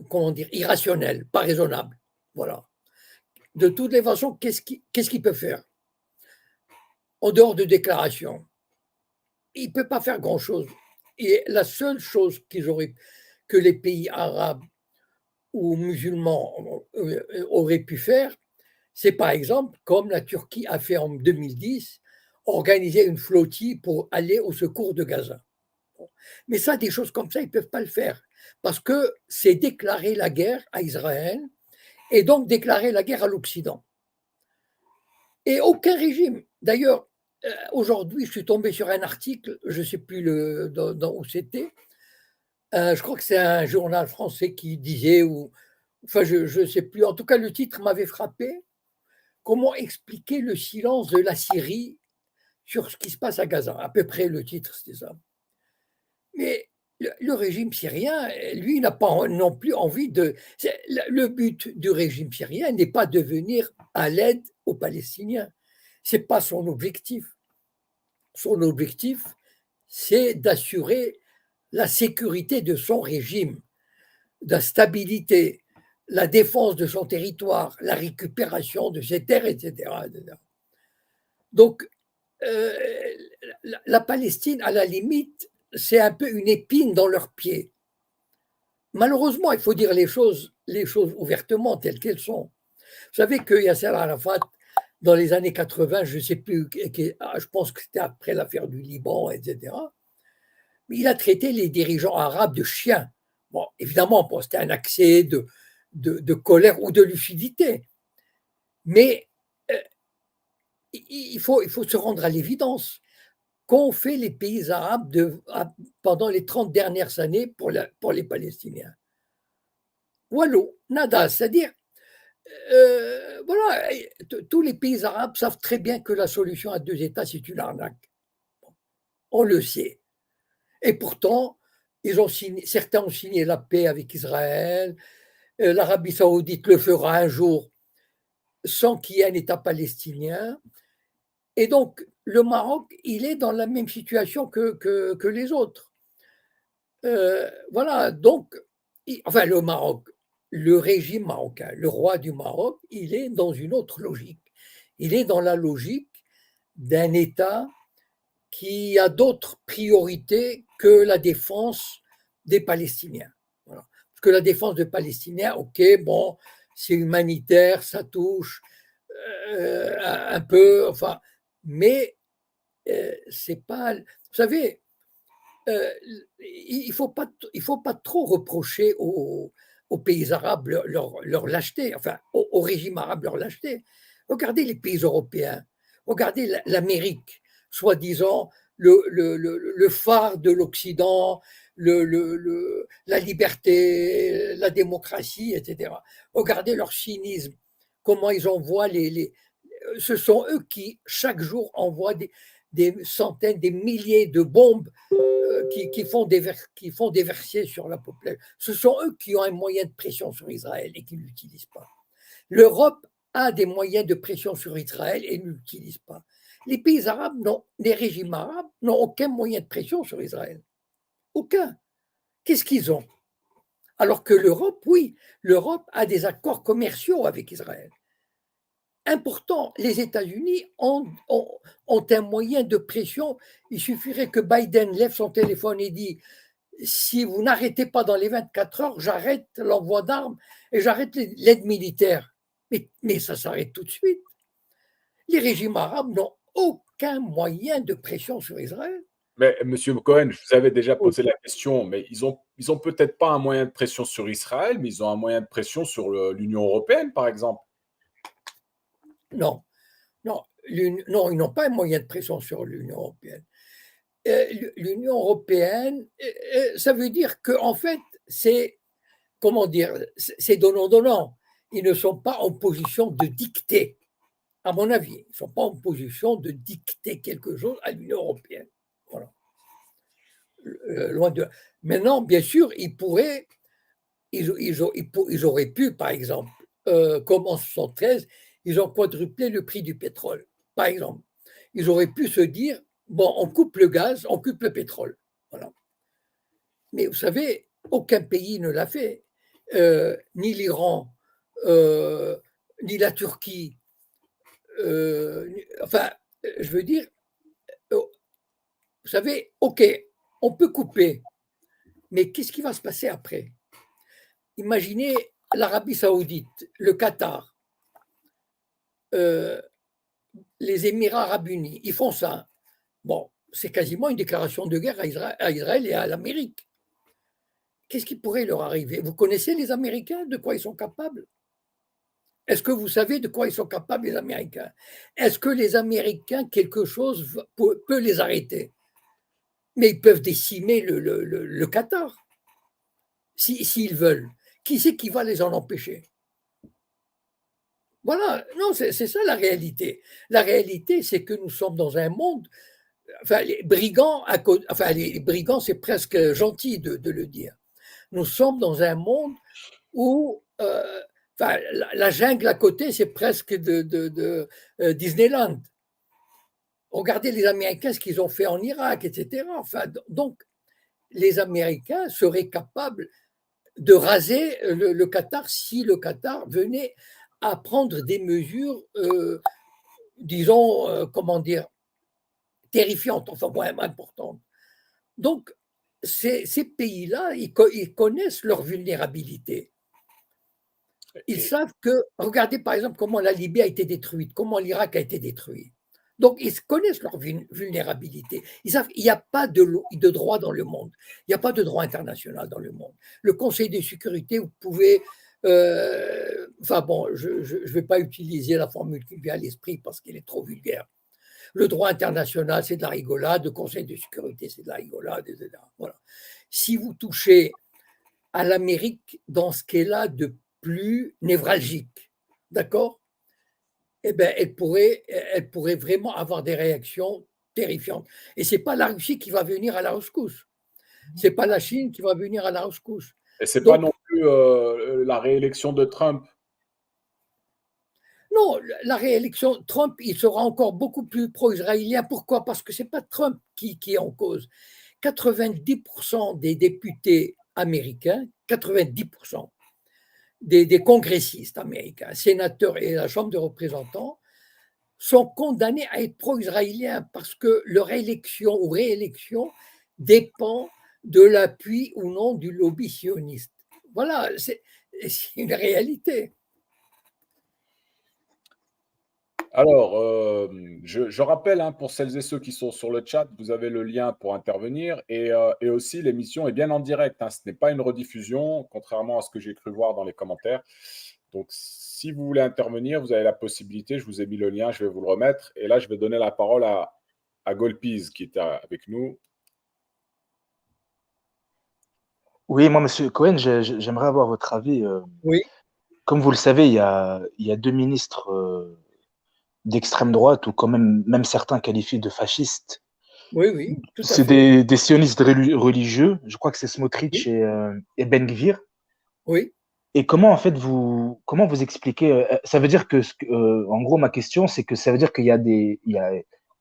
comment dire, irrationnelles, pas raisonnables. Voilà. De toutes les façons, qu'est-ce qu'il peut faire en dehors de déclarations? Il ne peut pas faire grand-chose. Et la seule chose que les pays arabes ou musulmans auraient pu faire, c'est par exemple, comme la Turquie a fait en 2010, organiser une flottille pour aller au secours de Gaza. Mais ça, des choses comme ça, ils ne peuvent pas le faire, parce que c'est déclarer la guerre à Israël et donc déclarer la guerre à l'Occident. Et aucun régime, d'ailleurs, aujourd'hui, je suis tombé sur un article, je ne sais plus où c'était, je crois que c'est un journal français qui disait, enfin je ne sais plus, en tout cas le titre m'avait frappé, comment expliquer le silence de la Syrie sur ce qui se passe à Gaza. À peu près le titre, c'était ça. Mais le régime syrien, lui, n'a pas non plus envie de... Le but du régime syrien n'est pas de venir à l'aide aux Palestiniens. Ce n'est pas son objectif. Son objectif, c'est d'assurer la sécurité de son régime, la stabilité, la défense de son territoire, la récupération de ses terres, etc. Donc, la Palestine, à la limite, c'est un peu une épine dans leurs pieds. Malheureusement, il faut dire les choses ouvertement telles qu'elles sont. Vous savez que Yasser Arafat, dans les années 80, je ne sais plus, je pense que c'était après l'affaire du Liban, etc., mais il a traité les dirigeants arabes de chiens. Bon, évidemment, c'était un accès de colère ou de lucidité. Mais il faut se rendre à l'évidence. Qu'ont fait les pays arabes pendant les 30 dernières années pour les Palestiniens? Wallo, nada, c'est-à-dire, voilà, tous les pays arabes savent très bien que la solution à deux États, c'est une arnaque. On le sait. Et pourtant, certains ont signé la paix avec Israël, l'Arabie saoudite le fera un jour sans qu'il y ait un État palestinien. Et donc, le Maroc, il est dans la même situation que les autres. Voilà, donc, enfin, le Maroc, le régime marocain, le roi du Maroc, il est dans une autre logique. Il est dans la logique d'un État qui a d'autres priorités que la défense des Palestiniens. Voilà. Parce que la défense des Palestiniens, ok, bon, c'est humanitaire, ça touche un peu, enfin, mais c'est pas. Vous savez, il faut pas trop reprocher aux aux pays arabes leur lâcheté, enfin au régime arabe leur lâcheté. Regardez les pays européens, regardez l'Amérique, soi-disant le phare de l'Occident, la liberté, la démocratie, etc. Regardez leur cynisme, comment ils envoient ce sont eux qui, chaque jour, envoient des centaines, des milliers de bombes qui font déverser sur la population. Ce sont eux qui ont un moyen de pression sur Israël et qui ne l'utilisent pas. L'Europe a des moyens de pression sur Israël et ne l'utilise pas. Les pays arabes, les régimes arabes n'ont aucun moyen de pression sur Israël. Aucun. Qu'est-ce qu'ils ont? Alors que l'Europe, oui, l'Europe a des accords commerciaux avec Israël. Important, les États-Unis ont un moyen de pression. Il suffirait que Biden lève son téléphone et dit si vous n'arrêtez pas dans les 24 heures, j'arrête l'envoi d'armes et j'arrête l'aide militaire. Mais ça s'arrête tout de suite. Les régimes arabes n'ont aucun moyen de pression sur Israël. Mais Monsieur Cohen, je vous avais déjà posé la question, mais ils ont peut-être pas un moyen de pression sur Israël, mais ils ont un moyen de pression sur l'Union européenne, par exemple. Non, ils n'ont pas un moyen de pression sur l'Union européenne. L'Union européenne, ça veut dire qu'en fait, c'est, comment dire, c'est donnant-donnant. Ils ne sont pas en position de dicter, à mon avis. Ils ne sont pas en position de dicter quelque chose à l'Union européenne. Voilà. Loin de. Maintenant, bien sûr, ils auraient pu, par exemple, comme en 1973, ils ont quadruplé le prix du pétrole, par exemple. Ils auraient pu se dire, bon, on coupe le gaz, on coupe le pétrole. Voilà. Mais vous savez, aucun pays ne l'a fait. Ni l'Iran, ni la Turquie. Enfin, je veux dire, vous savez, OK, on peut couper, mais qu'est-ce qui va se passer après? Imaginez l'Arabie saoudite, le Qatar, les Émirats arabes unis, ils font ça. Bon, c'est quasiment une déclaration de guerre à Israël et à l'Amérique. Qu'est-ce qui pourrait leur arriver? Vous connaissez les Américains, de quoi ils sont capables? Est-ce que vous savez de quoi ils sont capables, les Américains? Est-ce que les Américains, quelque chose peut les arrêter? Mais ils peuvent décimer le Qatar, s'ils veulent. Qui c'est qui va les en empêcher? Voilà, non, c'est ça la réalité. La réalité, c'est que nous sommes dans un monde, enfin, les brigands, c'est presque gentil de le dire. Nous sommes dans un monde où la jungle à côté, c'est presque de Disneyland. Regardez les Américains, ce qu'ils ont fait en Irak, etc. Enfin, donc, les Américains seraient capables de raser le Qatar si le Qatar venait à prendre des mesures, disons, comment dire, terrifiantes, enfin, moins importantes. Donc, ces pays-là, ils connaissent leur vulnérabilité. Ils savent que, regardez par exemple comment la Libye a été détruite, comment l'Irak a été détruit. Donc, ils connaissent leur vulnérabilité. Ils savent qu'il n'y a pas de droit dans le monde. Il n'y a pas de droit international dans le monde. Le Conseil de sécurité, vous pouvez. Enfin bon, je ne vais pas utiliser la formule qui me vient à l'esprit parce qu'elle est trop vulgaire. Le droit international, c'est de la rigolade. Le Conseil de sécurité, c'est de la rigolade, etc. Voilà. Si vous touchez à l'Amérique dans ce qu'elle a de plus névralgique, d'accord? Eh bien, elle pourrait vraiment avoir des réactions terrifiantes. Et ce n'est pas la Russie qui va venir à la rescousse. Ce n'est pas la Chine qui va venir à la rescousse. Et ce n'est pas non plus la réélection de Trump. Non, la réélection, Trump, il sera encore beaucoup plus pro-israélien. Pourquoi? Parce que ce n'est pas Trump qui est en cause. 90% des députés américains, 90% des congressistes américains, sénateurs et la Chambre des représentants, sont condamnés à être pro-israéliens parce que leur élection ou réélection dépend de l'appui ou non du lobby sioniste. Voilà, c'est une réalité. Alors, je rappelle, hein, pour celles et ceux qui sont sur le chat, vous avez le lien pour intervenir et aussi l'émission est bien en direct, hein. Ce n'est pas une rediffusion, contrairement à ce que j'ai cru voir dans les commentaires. Donc, si vous voulez intervenir, vous avez la possibilité. Je vous ai mis le lien, je vais vous le remettre. Et là, je vais donner la parole à Golpiz qui est avec nous. Oui, moi, Monsieur Cohen, j'aimerais avoir votre avis. Oui, Comme vous le savez, il y a deux ministres d'extrême droite, ou quand même certains qualifient de fascistes. oui, tout à C'est fait. des sionistes religieux. Je crois que c'est Smotrich Oui, et Ben Gvir. oui. Et comment, en fait, comment vous expliquez, ça veut dire que, en gros, ma question, c'est que ça veut dire qu'il y a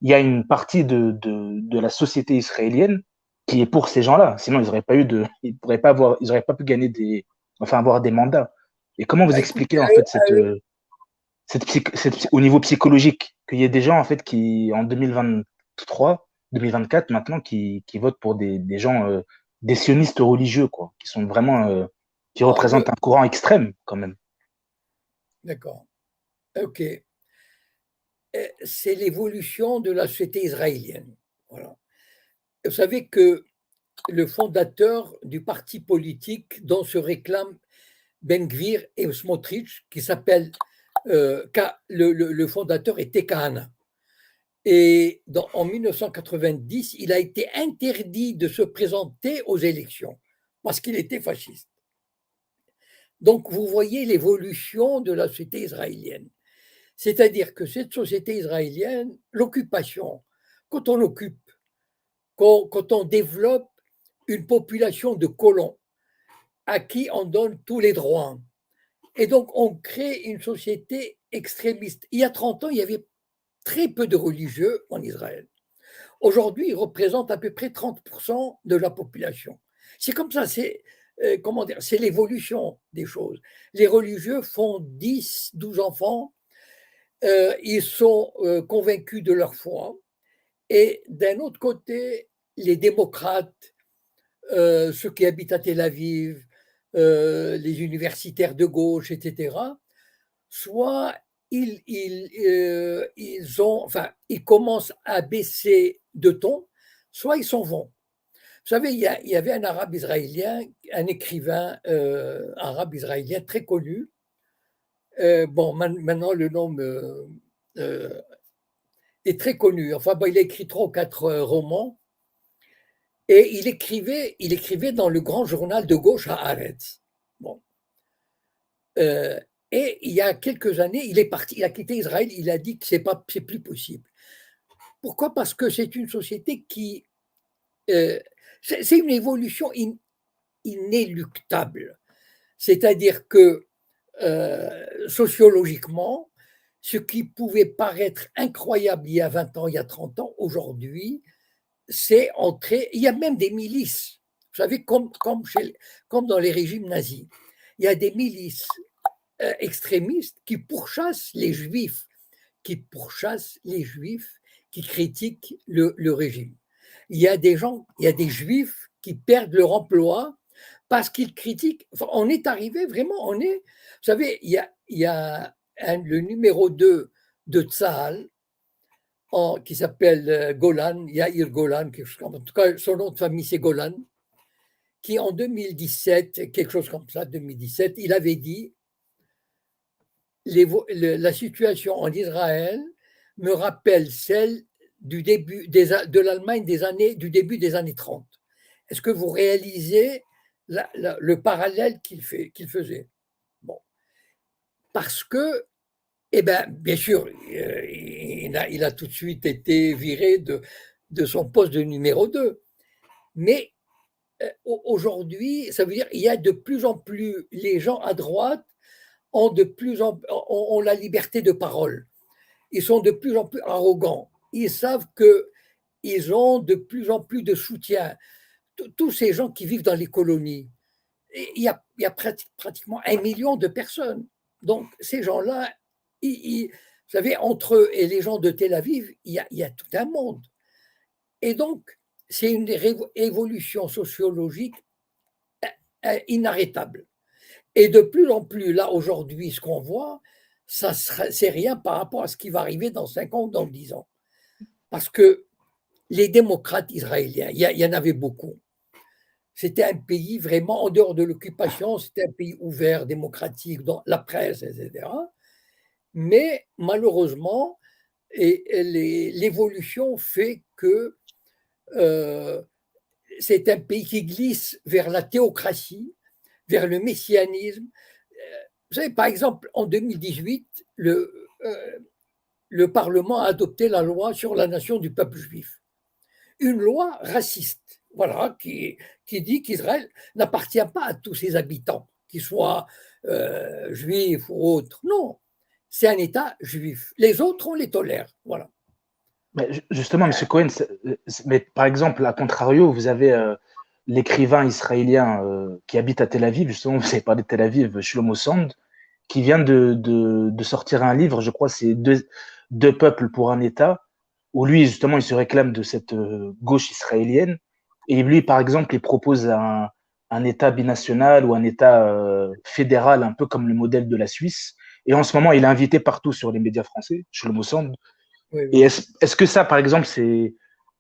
il y a une partie de la société israélienne qui est pour ces gens-là. Sinon, ils n'auraient pas pu gagner enfin, avoir des mandats. Et comment vous Bah, écoute, expliquez, en fait, au niveau psychologique, qu'il y ait des gens, en fait, qui, en 2023, 2024, maintenant, qui votent pour des gens, des sionistes religieux, quoi, qui sont vraiment, qui bon, représentent un courant extrême, quand même. d'accord. OK. C'est l'évolution de la société israélienne. Voilà. Vous savez que le fondateur du parti politique dont se réclament Ben Gvir et Smotrich, qui s'appelle, le fondateur était Kahana. Et en 1990, il a été interdit de se présenter aux élections parce qu'il était fasciste. Donc, vous voyez l'évolution de la société israélienne. C'est-à-dire que cette société israélienne, l'occupation, quand on occupe, quand on développe une population de colons à qui on donne tous les droits, et donc on crée une société extrémiste. Il y a 30 ans, il y avait très peu de religieux en Israël. Aujourd'hui, ils représentent à peu près 30% de la population. C'est comme ça, comment dire, c'est l'évolution des choses. Les religieux font 10, 12 enfants, ils sont convaincus de leur foi. Et d'un autre côté, les démocrates, ceux qui habitent à Tel Aviv, les universitaires de gauche, etc., soit ils commencent à baisser de ton, soit ils s'en vont. Vous savez, il y avait un arabe israélien, un écrivain arabe israélien très connu. Bon, maintenant le nom euh, est très connu. Enfin, bon, il a écrit 3 ou 4 romans et il écrivait dans le grand journal de gauche à Haaretz. Bon. Et il y a quelques années, il est parti, il a quitté Israël, il a dit que c'est plus possible. Pourquoi? Parce que c'est une société qui, c'est une évolution inéluctable. C'est-à-dire que sociologiquement, ce qui pouvait paraître incroyable il y a 20 ans, il y a 30 ans, aujourd'hui, c'est entré. Il y a même des milices. Vous savez, comme dans les régimes nazis, il y a des milices extrémistes qui pourchassent les juifs, qui critiquent le régime. Il y a des gens, il y a des juifs qui perdent leur emploi parce qu'ils critiquent. Enfin, on est arrivé vraiment, vous savez, il y a le numéro 2 de Tzahal, qui s'appelle Golan, Yair Golan, en tout cas son nom de famille c'est Golan, qui en 2017, quelque chose comme ça, 2017, il avait dit la situation en Israël me rappelle celle du début de l'Allemagne du début des années 30. Est-ce que vous réalisez le parallèle qu'il faisait? Bon. Parce que, eh bien, bien sûr, il a tout de suite été viré de son poste de numéro 2. Mais aujourd'hui, ça veut dire qu'il y a de plus en plus, les gens à droite ont la liberté de parole. Ils sont de plus en plus arrogants. Ils savent qu'ils ont de plus en plus de soutien. Tous ces gens qui vivent dans les colonies, il y a pratiquement 1 million de personnes. Donc, ces gens-là, vous savez, entre eux et les gens de Tel Aviv, il y a tout un monde. Et donc, c'est une évolution sociologique inarrêtable. Et de plus en plus, là, aujourd'hui, ce qu'on voit, c'est rien par rapport à ce qui va arriver dans 5 ans ou dans 10 ans. Parce que les démocrates israéliens, il y en avait beaucoup. C'était un pays vraiment, en dehors de l'occupation, c'était un pays ouvert, démocratique, dans la presse, etc. Mais malheureusement, l'évolution fait que c'est un pays qui glisse vers la théocratie, vers le messianisme. Vous savez, par exemple, en 2018, le Parlement a adopté la loi sur la nation du peuple juif. Une loi raciste, voilà, qui dit qu'Israël n'appartient pas à tous ses habitants, qu'ils soient juifs ou autres. Non, c'est un État juif. Les autres, on les tolère, voilà. Mais justement, M. Cohen, mais par exemple, à contrario, vous avez l'écrivain israélien qui habite à Tel Aviv, justement, vous avez parlé de Tel Aviv, Shlomo Sand, qui vient de sortir un livre, je crois, c'est deux peuples pour un État, où lui, justement, il se réclame de cette gauche israélienne. Et lui, par exemple, il propose un État binational ou un État fédéral, un peu comme le modèle de la Suisse. Et en ce moment, il est invité partout sur les médias français, Shlomo Sand. Oui, Et oui. est-ce que ça, par exemple,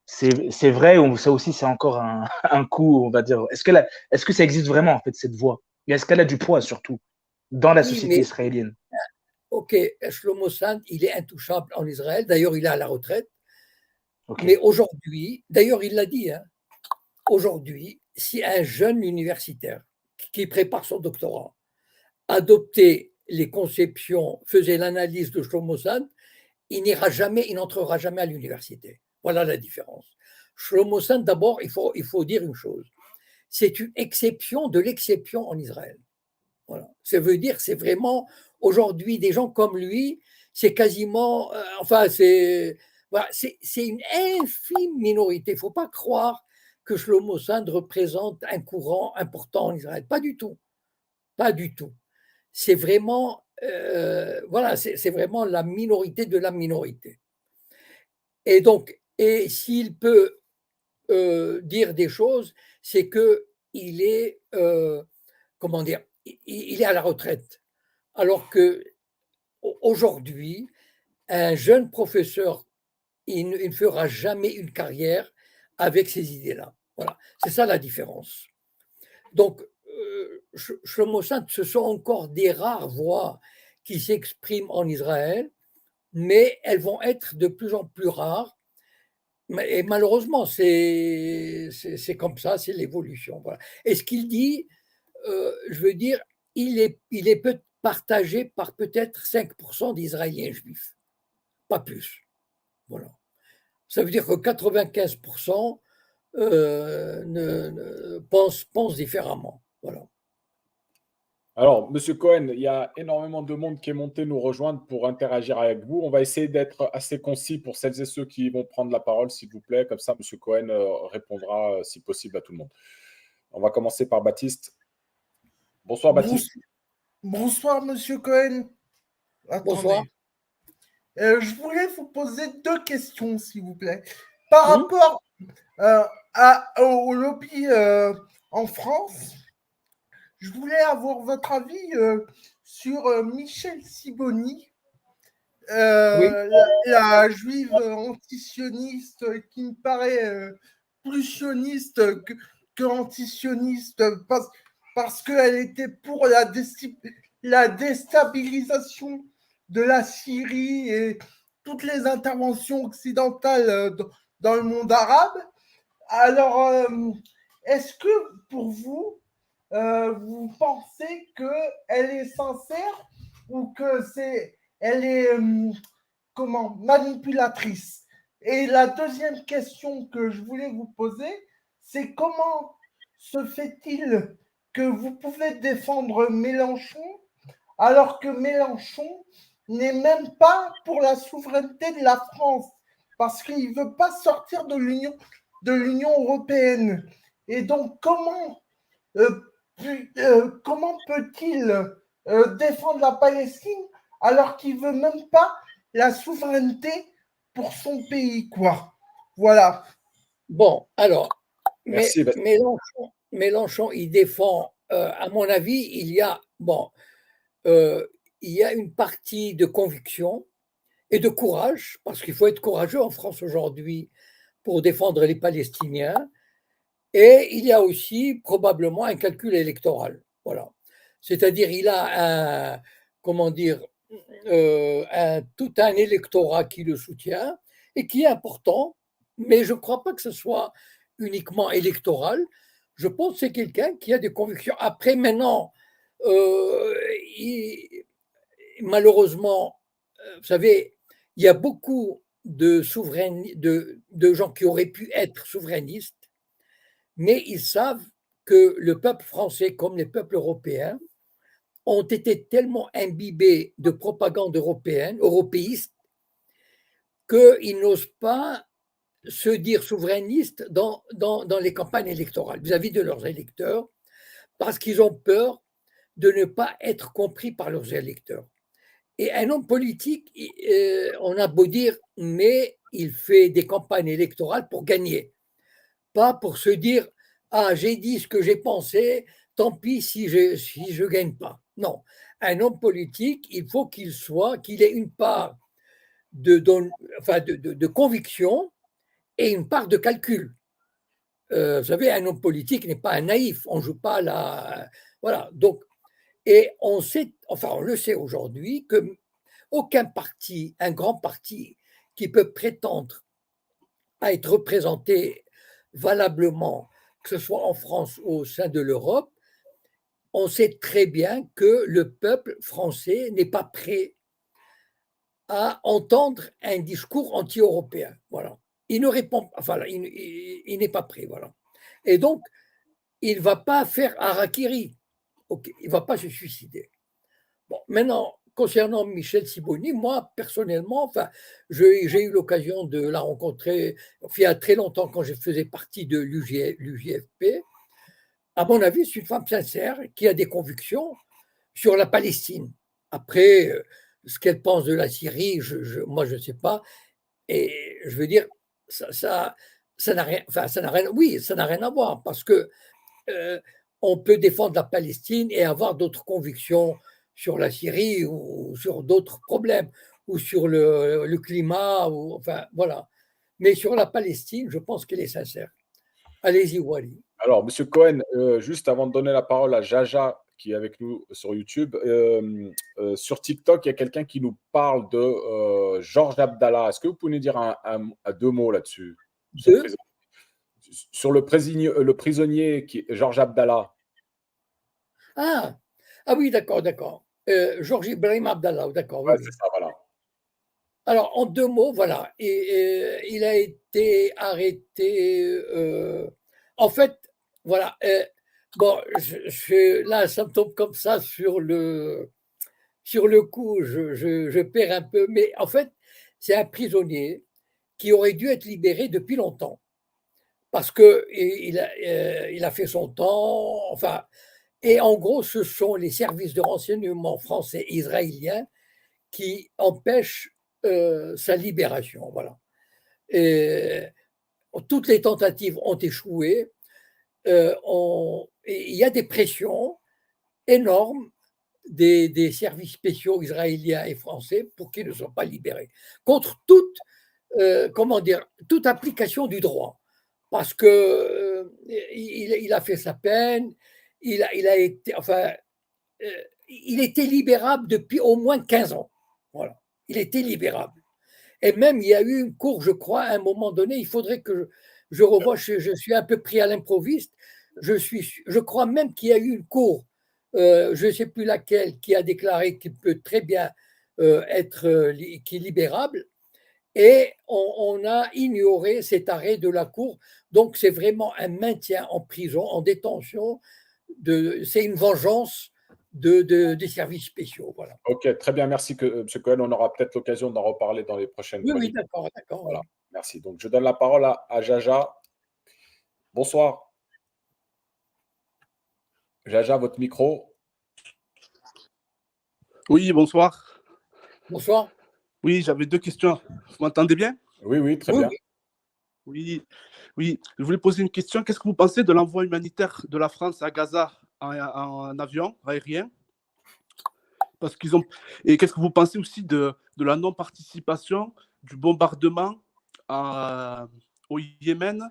c'est vrai ou ça aussi, c'est encore un coup, on va dire. Est-ce que ça existe vraiment, en fait, cette voix? Et est-ce qu'elle a du poids, surtout, dans la Oui, société mais israélienne? ok, Shlomo Sand, il est intouchable en Israël. D'ailleurs, il est à la retraite. Ok. Mais aujourd'hui, d'ailleurs, il l'a dit, hein, aujourd'hui, si un jeune universitaire qui prépare son doctorat adoptait les conceptions, faisait l'analyse de Shlomo Sand, il n'entrera jamais à l'université. Voilà la différence. Shlomo Sand, d'abord, il faut dire une chose. C'est une exception de l'exception en Israël. Voilà. Ça veut dire, c'est vraiment, aujourd'hui, des gens comme lui, c'est quasiment, voilà, c'est une infime minorité. Il ne faut pas croire que Shlomo Sand représente un courant important en Israël. Pas du tout. Pas du tout. C'est vraiment, voilà, c'est vraiment la minorité de la minorité. Et donc, et s'il peut dire des choses, c'est que il est, comment dire, il est à la retraite. Alors que aujourd'hui, un jeune professeur, il ne fera jamais une carrière avec ces idées-là. Voilà, c'est ça la différence. Donc, Shlomo Sand, ce sont encore des rares voix qui s'expriment en Israël, mais elles vont être de plus en plus rares. Et malheureusement, c'est comme ça, c'est l'évolution. Voilà. Et ce qu'il dit, je veux dire, il est partagé par peut-être 5% d'Israéliens juifs, pas plus. Voilà. Ça veut dire que 95% pensent différemment. Voilà. Alors, Monsieur Cohen, il y a énormément de monde qui est monté nous rejoindre pour interagir avec vous. On va essayer d'être assez concis pour celles et ceux qui vont prendre la parole, s'il vous plaît. Comme ça, Monsieur Cohen répondra, si possible, à tout le monde. On va commencer par Baptiste. Bonsoir, Baptiste. Bonsoir, Monsieur Cohen. Bonsoir. Attendez. Je voulais vous poser 2 questions, s'il vous plaît. Par rapport au lobby en France, je voulais avoir votre avis sur Michel Sibony, Oui. la juive antisioniste qui me paraît plus sioniste que antisioniste parce qu'elle était pour la déstabilisation de la Syrie et toutes les interventions occidentales dans le monde arabe. Alors, est-ce que pour vous, vous pensez qu'elle est sincère ou elle est manipulatrice? Et la deuxième question que je voulais vous poser, c'est comment se fait-il que vous pouvez défendre Mélenchon alors que Mélenchon n'est même pas pour la souveraineté de la France parce qu'il ne veut pas sortir de l'Union européenne. Et donc, comment peut-il défendre la Palestine alors qu'il ne veut même pas la souveraineté pour son pays, quoi? Voilà. Bon, alors, Merci, Mélenchon, il défend, à mon avis, il y a, bon, il y a une partie de conviction et de courage, parce qu'il faut être courageux en France aujourd'hui pour défendre les Palestiniens, et il y a aussi probablement un calcul électoral. Voilà. C'est-à-dire, il a un, comment dire, tout un électorat qui le soutient et qui est important, mais je ne crois pas que ce soit uniquement électoral. Je pense que c'est quelqu'un qui a des convictions. Après, maintenant, malheureusement, vous savez, il y a beaucoup de gens qui auraient pu être souverainistes, mais ils savent que le peuple français, comme les peuples européens, ont été tellement imbibés de propagande européiste, qu'ils n'osent pas se dire souverainistes dans les campagnes électorales vis-à-vis de leurs électeurs, parce qu'ils ont peur de ne pas être compris par leurs électeurs. Et un homme politique, on a beau dire, mais il fait des campagnes électorales pour gagner, pas pour se dire « Ah, j'ai dit ce que j'ai pensé, tant pis si je gagne pas ». Non, un homme politique, il faut qu'il ait une part de conviction et une part de calcul. Vous savez, un homme politique n'est pas un naïf, on ne joue pas là. Voilà, donc, et on sait, enfin on le sait aujourd'hui, que aucun parti, un grand parti qui peut prétendre à être représenté valablement, que ce soit en France ou au sein de l'Europe, on sait très bien que le peuple français n'est pas prêt à entendre un discours anti-européen. Voilà. Il ne répond pas, enfin, il n'est pas prêt. Voilà. Et donc, il ne va pas faire harakiri. Okay. Il ne va pas se suicider. Bon, maintenant, concernant Michel Sibony, moi, personnellement, enfin, j'ai eu l'occasion de la rencontrer il y a très longtemps quand je faisais partie de l'UJFP. À mon avis, c'est une femme sincère qui a des convictions sur la Palestine. Après, ce qu'elle pense de la Syrie, moi, je ne sais pas. Et je veux dire, ça n'a rien, enfin, ça n'a rien, oui, ça n'a rien à voir parce que on peut défendre la Palestine et avoir d'autres convictions sur la Syrie ou sur d'autres problèmes ou sur le climat, ou, enfin, voilà. Mais sur la Palestine, je pense qu'elle est sincère. Allez-y, Wally. Alors, Monsieur Cohen, juste avant de donner la parole à Jaja, qui est avec nous sur YouTube, sur TikTok, il y a quelqu'un qui nous parle de Georges Abdallah. Est-ce que vous pouvez nous dire deux mots là-dessus? Sur le prisonnier Georges Abdallah. Ah oui, d'accord. Georges Ibrahim Abdallah, d'accord. Ouais, oui. c'est ça, voilà. Alors, en deux mots, voilà. Il a été arrêté. En fait, voilà. Bon, là, ça me tombe comme ça sur le coup. Je perds un peu. Mais en fait, c'est un prisonnier qui aurait dû être libéré depuis longtemps. Parce qu'il a fait son temps. Enfin, et en gros, ce sont les services de renseignement français et israéliens qui empêchent sa libération. Voilà. Et toutes les tentatives ont échoué. Il y a des pressions énormes des services spéciaux israéliens et français pour qu'ils ne soient pas libérés, contre toute application du droit. Parce que il a fait sa peine, il était libérable depuis au moins 15 ans. Voilà. Il était libérable. Et même, il y a eu une cour, je crois, à un moment donné, il faudrait que je revoie, je suis un peu pris à l'improviste, je crois même qu'il y a eu une cour, je ne sais plus laquelle, qui a déclaré qu'il peut très bien qui est libérable, et on a ignoré cet arrêt de la cour. Donc, c'est vraiment un maintien en prison, en détention, c'est une vengeance des services spéciaux. Voilà. Ok, très bien, merci M. Cohen. On aura peut-être l'occasion d'en reparler dans les prochaines Oui, d'accord. Voilà, merci. Donc, je donne la parole à Jaja. Bonsoir. Jaja, votre micro. Oui, bonsoir. Bonsoir. Oui, j'avais deux questions. Vous m'entendez bien? Oui, très bien. Oui, je voulais poser une question. Qu'est-ce que vous pensez de l'envoi humanitaire de la France à Gaza en avion aérien? Parce qu'ils ont... Et qu'est-ce que vous pensez aussi de la non-participation du bombardement au Yémen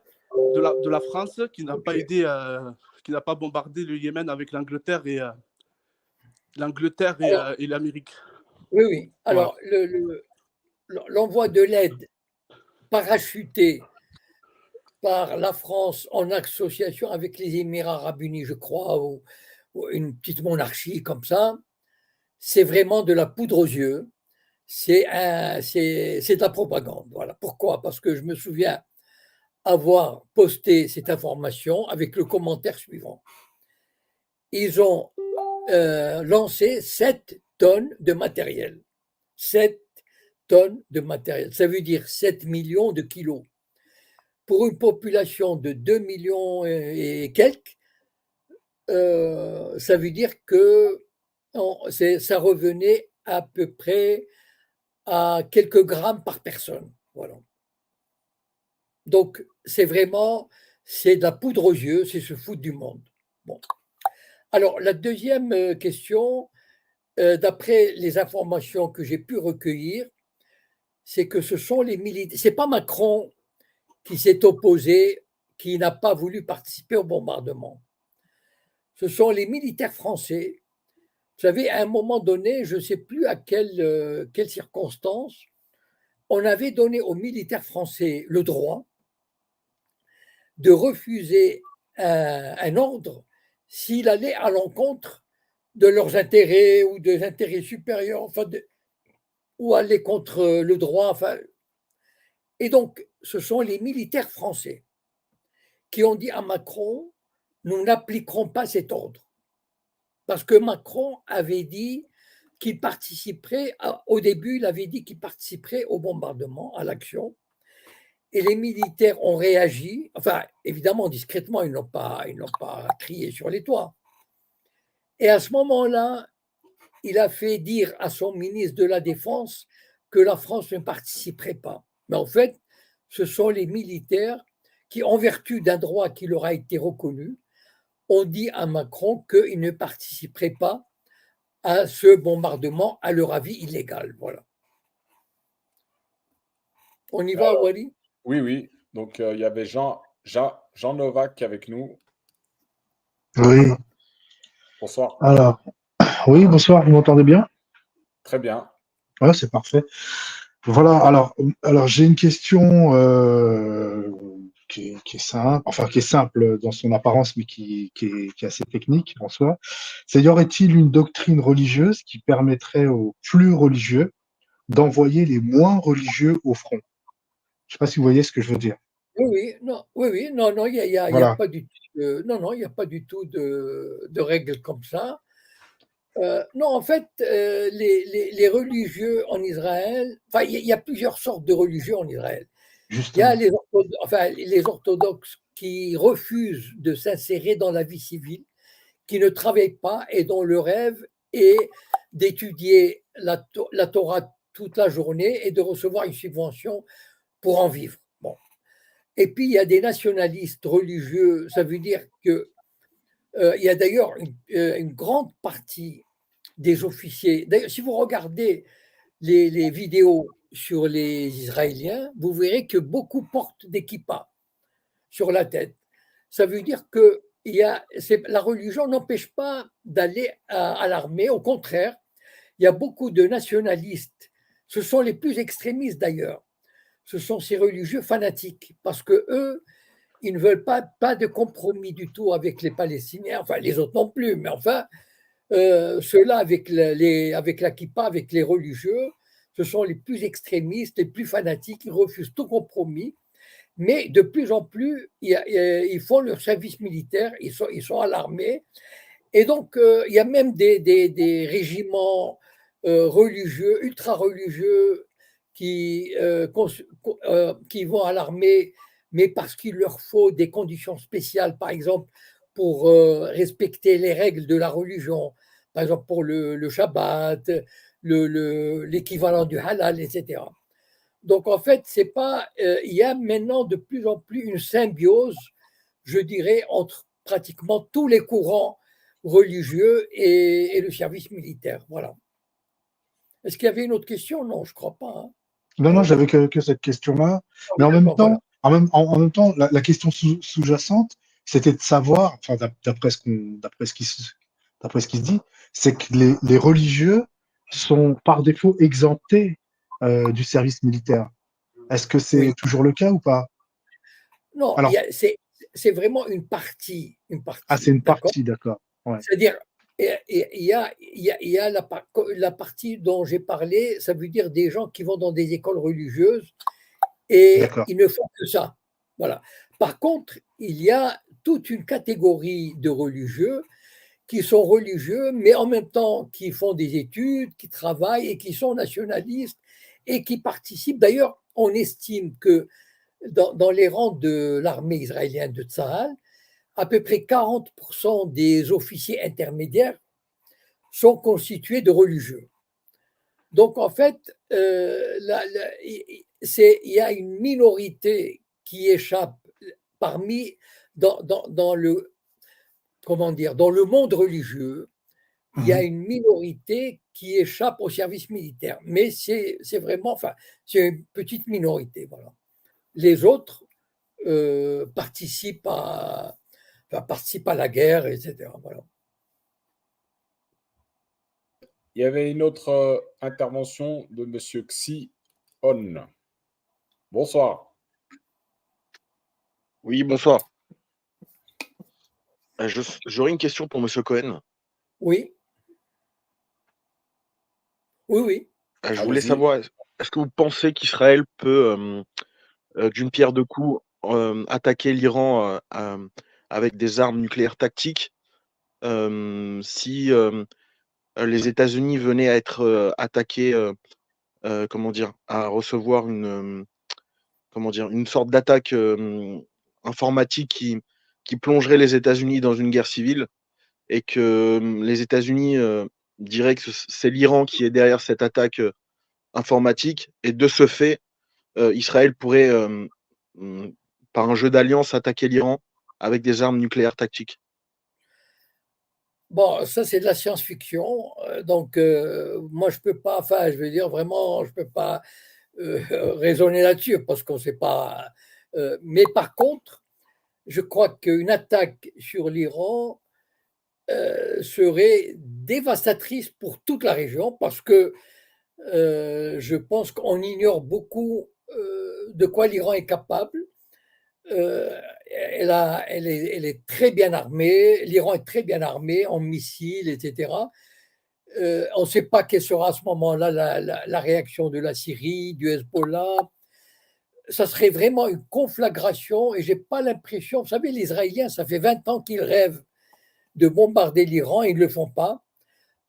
de la France qui n'a pas aidé, qui n'a pas bombardé le Yémen avec l'Angleterre et l'Amérique. Oui, oui. Voilà. Alors, l'envoi de l'aide parachuté par la France en association avec les Émirats arabes unis, je crois, ou une petite monarchie comme ça, c'est vraiment de la poudre aux yeux. C'est de la propagande. Voilà. Pourquoi? Parce que je me souviens avoir posté cette information avec le commentaire suivant. Ils ont lancé 7 tonnes de matériel. 7 tonnes de matériel. Ça veut dire 7 millions de kilos. Pour une population de 2 millions et quelques, ça veut dire que ça revenait à peu près à quelques grammes par personne. Voilà. Donc, c'est de la poudre aux yeux, c'est se foutre du monde. Bon. Alors, la deuxième question, d'après les informations que j'ai pu recueillir, c'est que ce sont les militaires. C'est pas Macron qui s'est opposé, qui n'a pas voulu participer au bombardement. Ce sont les militaires français. Vous savez, à un moment donné, je ne sais plus à quelle circonstance, on avait donné aux militaires français le droit de refuser un ordre s'il allait à l'encontre de leurs intérêts ou des intérêts supérieurs, ou aller contre le droit. Et donc, ce sont les militaires français qui ont dit à Macron, nous n'appliquerons pas cet ordre. Parce que Macron avait dit qu'il participerait, au début, il avait dit qu'il participerait au bombardement, à l'action. Et les militaires ont réagi, enfin, évidemment, discrètement, ils n'ont pas crié sur les toits. Et à ce moment-là, il a fait dire à son ministre de la Défense que la France ne participerait pas. Mais en fait, ce sont les militaires qui, en vertu d'un droit qui leur a été reconnu, ont dit à Macron qu'ils ne participeraient pas à ce bombardement, à leur avis, illégal. Voilà. On y va, Wally? Oui, oui. Donc, il y avait Jean Novak avec nous. Oui, Bonsoir. alors, oui, bonsoir, vous m'entendez bien? Très bien. Ouais, c'est parfait. Voilà, alors j'ai une question qui est simple, enfin qui est simple dans son apparence, mais qui est assez technique en soi. C'est, y aurait-il une doctrine religieuse qui permettrait aux plus religieux d'envoyer les moins religieux au front? Je ne sais pas si vous voyez ce que je veux dire. Oui, non, il n'y a Voilà, pas du tout non, il n'y a pas du tout de règles comme ça. Non, en fait, les religieux en Israël, enfin, il y a plusieurs sortes de religieux en Israël. Il y a justement. les orthodoxes qui refusent de s'insérer dans la vie civile, qui ne travaillent pas et dont le rêve est d'étudier la Torah toute la journée et de recevoir une subvention pour en vivre. Bon. Et puis, il y a des nationalistes religieux, ça veut dire que il y a d'ailleurs une grande partie des officiers. D'ailleurs, si vous regardez les vidéos sur les Israéliens, vous verrez que beaucoup portent des kippas sur la tête. Ça veut dire que la religion n'empêche pas d'aller à l'armée. Au contraire, il y a beaucoup de nationalistes. Ce sont les plus extrémistes d'ailleurs. Ce sont ces religieux fanatiques parce que eux, ils ne veulent pas de compromis du tout avec les Palestiniens. Enfin, les autres non plus, mais enfin, ceux-là avec la kippa, avec les religieux, ce sont les plus extrémistes, les plus fanatiques, ils refusent tout compromis. Mais de plus en plus, ils font leur service militaire, ils sont à l'armée. Et donc, il y a même des régiments religieux, ultra-religieux, qui vont à l'armée, mais parce qu'il leur faut des conditions spéciales, par exemple, pour respecter les règles de la religion, par exemple pour le Shabbat, l'équivalent du halal, etc. Donc en fait, c'est pas, il y a maintenant de plus en plus une symbiose, je dirais, entre pratiquement tous les courants religieux et le service militaire. Voilà. Est-ce qu'il y avait une autre question? Non, je ne crois pas. Hein. Non, j'avais que cette question-là. Mais en même temps, en même temps, la question sous-jacente, c'était de savoir, enfin, d'après ce qui se dit, c'est que les religieux sont par défaut exemptés du service militaire. Est-ce que c'est Oui. toujours le cas ou pas? Non, Alors, c'est vraiment une partie. c'est une d'accord. partie, d'accord. Ouais. C'est-à-dire, il y a la partie dont j'ai parlé, ça veut dire des gens qui vont dans des écoles religieuses et D'accord. ils ne font que ça. Voilà. Par contre, il y a toute une catégorie de religieux qui sont religieux, mais en même temps qui font des études, qui travaillent et qui sont nationalistes et qui participent. D'ailleurs, on estime que dans les rangs de l'armée israélienne de Tsahal, à peu près 40% des officiers intermédiaires sont constitués de religieux. Donc, en fait, il y a une minorité qui échappe dans le, comment dire, dans le monde religieux. Il y a une minorité qui échappe au service militaire, mais c'est vraiment, enfin, c'est une petite minorité. Voilà. Les autres participent à la guerre, etc. Voilà. Il y avait une autre intervention de M. Xi On. Bonsoir. Oui, bonsoir. J'aurais une question pour M. Cohen. Oui. Oui. Je voulais savoir, est-ce que vous pensez qu'Israël peut, d'une pierre deux coups, attaquer l'Iran avec des armes nucléaires tactiques si les États-Unis venaient à être attaqués, comment dire, à recevoir une sorte d'attaque informatique qui plongerait les États-Unis dans une guerre civile et que les États-Unis diraient que c'est l'Iran qui est derrière cette attaque informatique et de ce fait, Israël pourrait, par un jeu d'alliance, attaquer l'Iran avec des armes nucléaires tactiques. Bon, ça c'est de la science-fiction, donc moi je peux pas, enfin je veux dire vraiment, je peux pas raisonner là-dessus parce qu'on ne sait pas. Mais par contre, je crois qu'une attaque sur l'Iran serait dévastatrice pour toute la région parce que je pense qu'on ignore beaucoup de quoi l'Iran est capable. Elle est très bien armée, l'Iran est très bien armé en missiles, etc. On ne sait pas quelle sera à ce moment-là la réaction de la Syrie, du Hezbollah. Ça serait vraiment une conflagration et je n'ai pas l'impression, vous savez, les Israéliens, ça fait 20 ans qu'ils rêvent de bombarder l'Iran, ils ne le font pas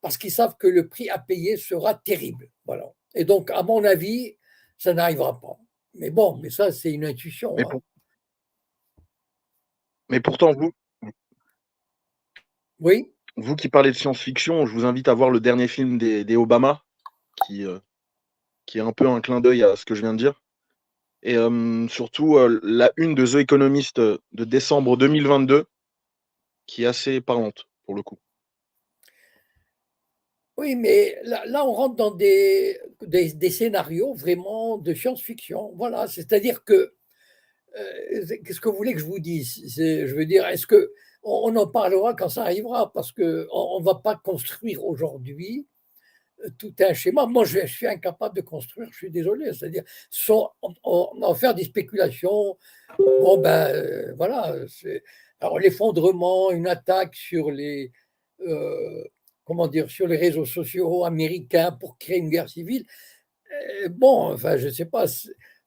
parce qu'ils savent que le prix à payer sera terrible. Voilà. Et donc, à mon avis, ça n'arrivera pas. Mais bon, mais ça, c'est une intuition. Mais pourtant, oui. Vous qui parlez de science-fiction, je vous invite à voir le dernier film des Obama, qui est un peu un clin d'œil à ce que je viens de dire. Et surtout, la une de The Economist de décembre 2022, qui est assez parlante, pour le coup. Oui, mais là on rentre dans des scénarios vraiment de science-fiction. Voilà, c'est-à-dire que, qu'est-ce que vous voulez que je vous dise? Je veux dire, est-ce que on en parlera quand ça arrivera? Parce qu'on ne va pas construire aujourd'hui tout un schéma. Moi, je suis incapable de construire, je suis désolé. C'est-à-dire, en faire des spéculations. Bon, ben, voilà. Alors, l'effondrement, une attaque sur les, comment dire, sur les réseaux sociaux américains pour créer une guerre civile. Bon, enfin, je ne sais pas.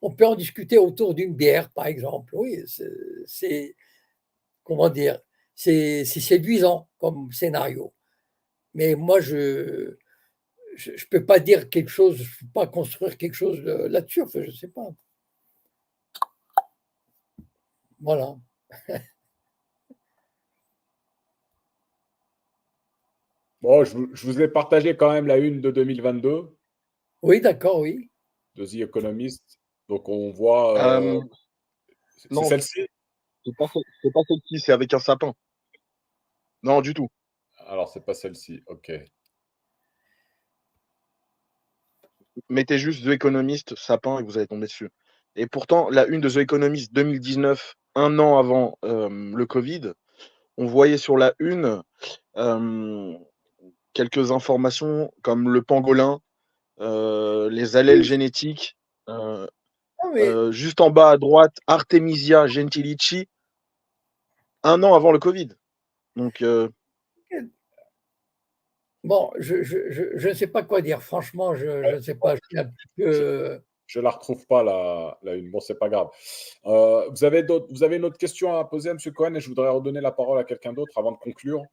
On peut en discuter autour d'une bière, par exemple. Oui, c'est comment dire, c'est séduisant comme scénario. Mais moi, je peux pas dire quelque chose, je ne peux pas construire quelque chose là-dessus, enfin, je ne sais pas. Voilà. Bon, je vous ai partagé quand même la une de 2022. Oui, d'accord, oui. De The Economist. Donc on voit. C'est celle-ci? C'est pas celle-ci, c'est avec un sapin. Non, du tout. Alors, c'est pas celle-ci, ok. mettez juste The Economist, sapin, et vous allez tomber dessus. Et pourtant, la une de The Economist 2019, un an avant le Covid, on voyait sur la une quelques informations comme le pangolin, les allèles génétiques. Non, mais Juste en bas à droite, Artemisia gentilici, un an avant le Covid. Donc, bon, je ne sais pas quoi dire. Franchement, je ne sais pas. Je suis un petit peu. Je la retrouve pas, la une. Bon, c'est pas grave. Vous avez une autre question à poser à M. Cohen et je voudrais redonner la parole à quelqu'un d'autre avant de conclure.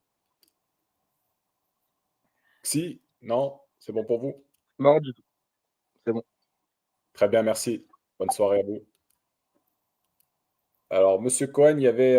Si? Non? C'est bon pour vous? non, du tout. C'est bon. Très bien, merci. Bonne soirée à vous. Alors, Monsieur Cohen, il y avait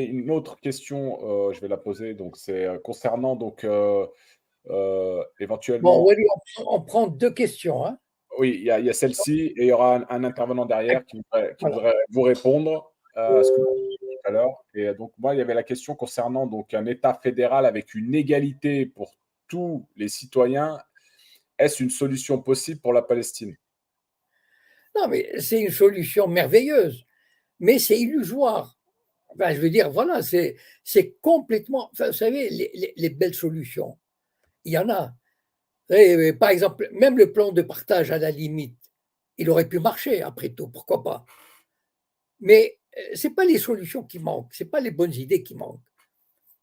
une autre question, je vais la poser, donc c'est concernant donc Bon, éventuellement, Wally, on prend 2 questions. Hein. oui, il y a celle-ci et il y aura un intervenant derrière qui Voilà. voudrait vous répondre à ce que vous avez dit tout à l'heure. Et donc, moi, il y avait la question concernant donc un État fédéral avec une égalité pour tous les citoyens. Est-ce une solution possible pour la Palestine? Non, mais c'est une solution merveilleuse, mais c'est illusoire. Enfin, je veux dire, voilà, c'est complètement. Enfin, vous savez, les belles solutions, il y en a. Et, par exemple, même le plan de partage, à la limite, il aurait pu marcher, après tout, pourquoi pas. Mais ce n'est pas les solutions qui manquent, ce n'est pas les bonnes idées qui manquent.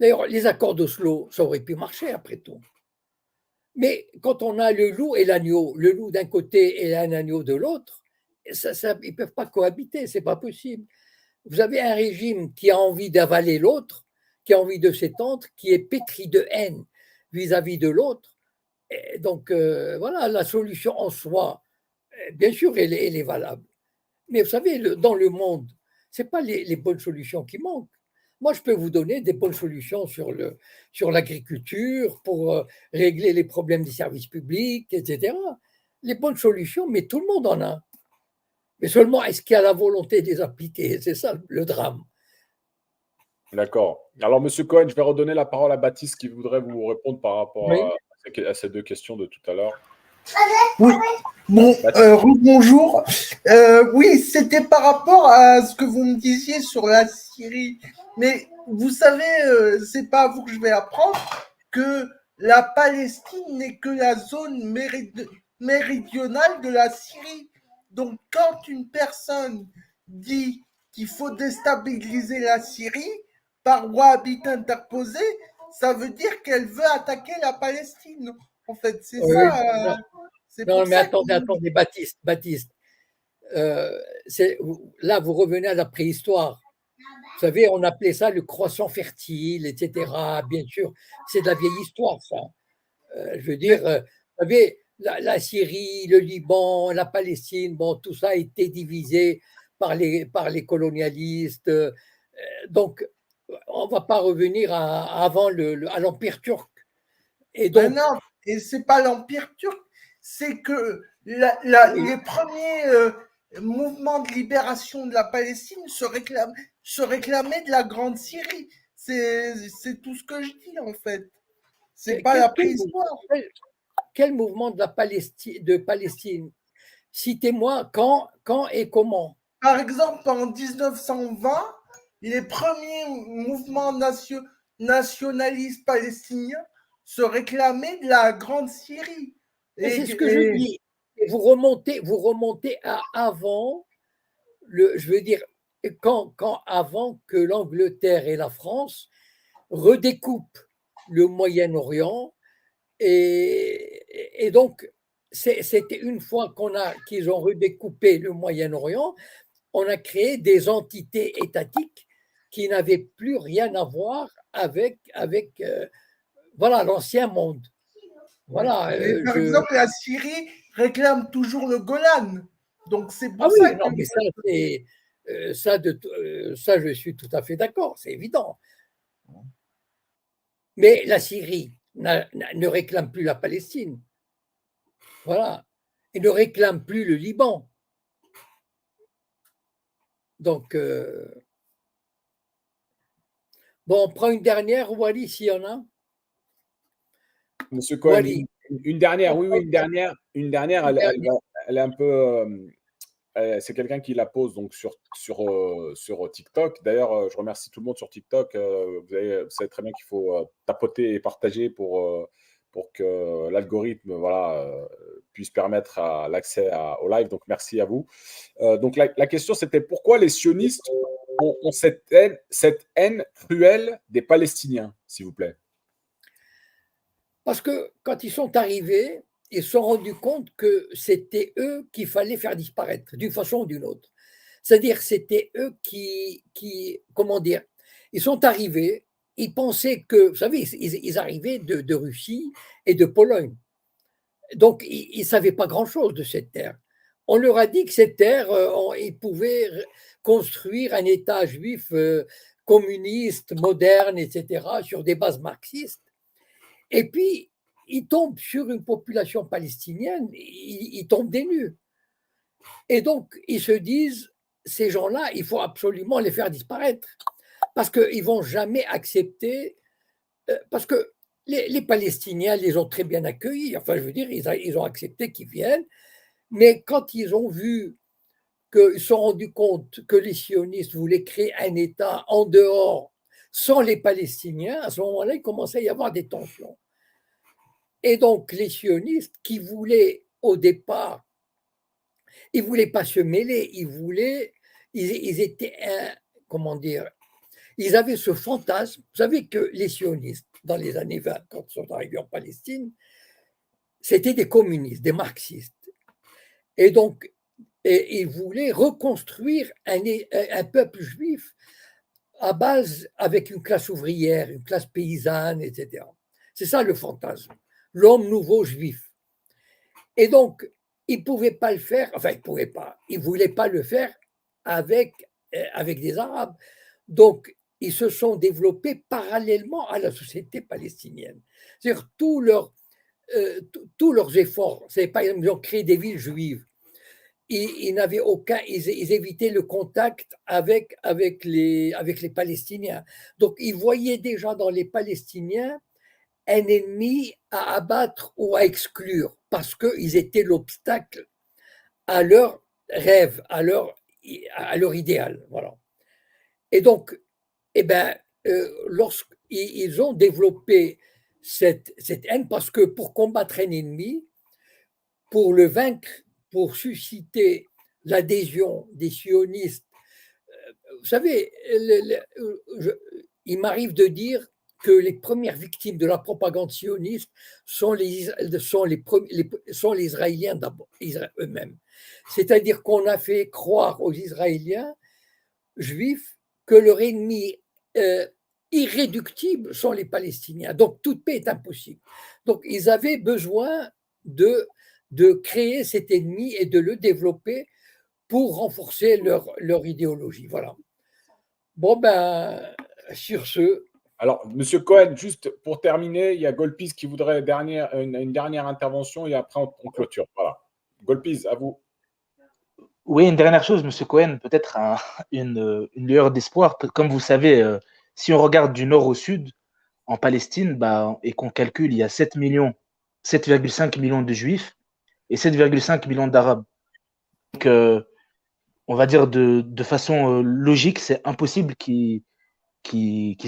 D'ailleurs, les accords d'Oslo, ça aurait pu marcher, après tout. Mais quand on a le loup et l'agneau, le loup d'un côté et un agneau de l'autre, ils ne peuvent pas cohabiter, ce n'est pas possible. Vous avez un régime qui a envie d'avaler l'autre, qui a envie de s'étendre, qui est pétri de haine vis-à-vis de l'autre. Et donc, voilà, la solution en soi, bien sûr, elle est valable. Mais vous savez, dans le monde, ce n'est pas les bonnes solutions qui manquent. Moi, je peux vous donner des bonnes solutions sur l'agriculture, pour régler les problèmes des services publics, etc. Les bonnes solutions, mais tout le monde en a. Mais seulement, est-ce qu'il y a la volonté de les appliquer? C'est ça le drame. D'accord. Alors, Monsieur Cohen, je vais redonner la parole à Baptiste qui voudrait vous répondre par rapport Oui. à ces 2 questions de tout à l'heure. Oui. Bon, bonjour. Oui, c'était par rapport à ce que vous me disiez sur la Syrie. Mais vous savez, c'est pas à vous que je vais apprendre que la Palestine n'est que la zone méridionale de la Syrie. Donc, quand une personne dit qu'il faut déstabiliser la Syrie par wahhabite interposé, ça veut dire qu'elle veut attaquer la Palestine. En fait, c'est Oui, ça. non, mais attendez, Baptiste. Là, vous revenez à la préhistoire. Vous savez, on appelait ça le croissant fertile, etc. Bien sûr, c'est de la vieille histoire, ça. Je veux dire, vous savez, la Syrie, le Liban, la Palestine, bon, tout ça a été divisé par les colonialistes. Donc, on ne va pas revenir avant à l'Empire turc. Et donc, non, et c'est pas l'Empire turc, c'est que les premiers mouvements de libération de la Palestine se réclamaient de la Grande Syrie. C'est tout ce que je dis, en fait. C'est pas la préhistoire. Quel mouvement de Palestine? Citez-moi quand et comment. Par exemple, en 1920, les premiers mouvements nationalistes palestiniens se réclamaient de la Grande Syrie. C'est ce que je dis. Vous remontez à avant, je veux dire, quand avant que l'Angleterre et la France redécoupent le Moyen-Orient. Et donc, c'était une fois qu'ils ont redécoupé le Moyen-Orient, on a créé des entités étatiques qui n'avaient plus rien à voir avec voilà, l'ancien monde. Voilà, par exemple, la Syrie réclame toujours le Golan. Donc, c'est pour oui, ça non, mais ça, je suis tout à fait d'accord, c'est évident. Mais la Syrie ne réclame plus la Palestine. Voilà. Et ne réclame plus le Liban. Donc, bon, on prend une dernière, Wally, s'il y en a. Monsieur Cohen, Wally. Une dernière, oui, une dernière, elle est un peu. C'est quelqu'un qui la pose donc sur TikTok. D'ailleurs, je remercie tout le monde sur TikTok. Vous savez très bien qu'il faut tapoter et partager pour que l'algorithme puisse permettre l'accès au live. Donc, merci à vous. Donc, la question, c'était pourquoi les sionistes ont cette haine cruelle des Palestiniens, s'il vous plaît? Parce que quand ils sont arrivés, ils se sont rendus compte que c'était eux qu'il fallait faire disparaître d'une façon ou d'une autre. C'est-à-dire c'était eux comment dire, ils sont arrivés, ils pensaient que, vous savez, ils arrivaient de Russie et de Pologne. Donc, ils ne savaient pas grand-chose de cette terre. On leur a dit que cette terre, ils pouvaient construire un État juif communiste, moderne, etc., sur des bases marxistes. Et puis, ils tombent sur une population palestinienne, ils tombent des nues. Et donc, ils se disent, ces gens-là, il faut absolument les faire disparaître, parce qu'ils ne vont jamais accepter, parce que les Palestiniens les ont très bien accueillis, enfin, je veux dire, ils ont accepté qu'ils viennent, mais quand ils ont vu qu'ils se sont rendus compte que les sionistes voulaient créer un État en dehors, sans les Palestiniens, à ce moment-là, il commençait à y avoir des tensions. Et donc, les sionistes qui voulaient, au départ, ils ne voulaient pas se mêler, ils étaient, comment dire, ils avaient ce fantasme. Vous savez que les sionistes, dans les années 20, quand ils sont arrivés en Palestine, c'était des communistes, des marxistes. Et donc, ils voulaient reconstruire un peuple juif à base avec une classe ouvrière, une classe paysanne, etc. C'est ça le fantasme, l'homme nouveau juif. Et donc, ils ne pouvaient pas le faire, enfin, ils ne voulaient pas le faire avec des Arabes. Donc, ils se sont développés parallèlement à la société palestinienne. C'est-à-dire, tous leurs efforts, c'est par exemple, ils ont créé des villes juives. Ils n'avaient ils évitaient le contact avec les Palestiniens. Donc, ils voyaient déjà dans les Palestiniens un ennemi à abattre ou à exclure, parce qu'ils étaient l'obstacle à leur rêve, à leur idéal. Voilà. Et donc, lorsqu'ils ont développé cette haine, parce que pour combattre un ennemi, pour le vaincre, pour susciter l'adhésion des sionistes, vous savez, il m'arrive de dire que les premières victimes de la propagande sioniste sont les Israéliens d'abord, eux-mêmes. C'est-à-dire qu'on a fait croire aux Israéliens juifs que leur ennemi irréductible sont les Palestiniens. Donc, toute paix est impossible. Donc, ils avaient besoin de créer cet ennemi et de le développer pour renforcer leur idéologie. Voilà. Bon, ben, sur ce. Alors, Monsieur Cohen, juste pour terminer, il y a Golpis qui voudrait une dernière intervention et après on clôture. Voilà. Golpis, à vous. Oui, une dernière chose, Monsieur Cohen, peut-être une lueur d'espoir. Comme vous savez, si on regarde du nord au sud, en Palestine, et qu'on calcule, il y a 7,5 millions de juifs et 7,5 millions d'arabes. Donc, on va dire de façon logique, c'est impossible qu'ils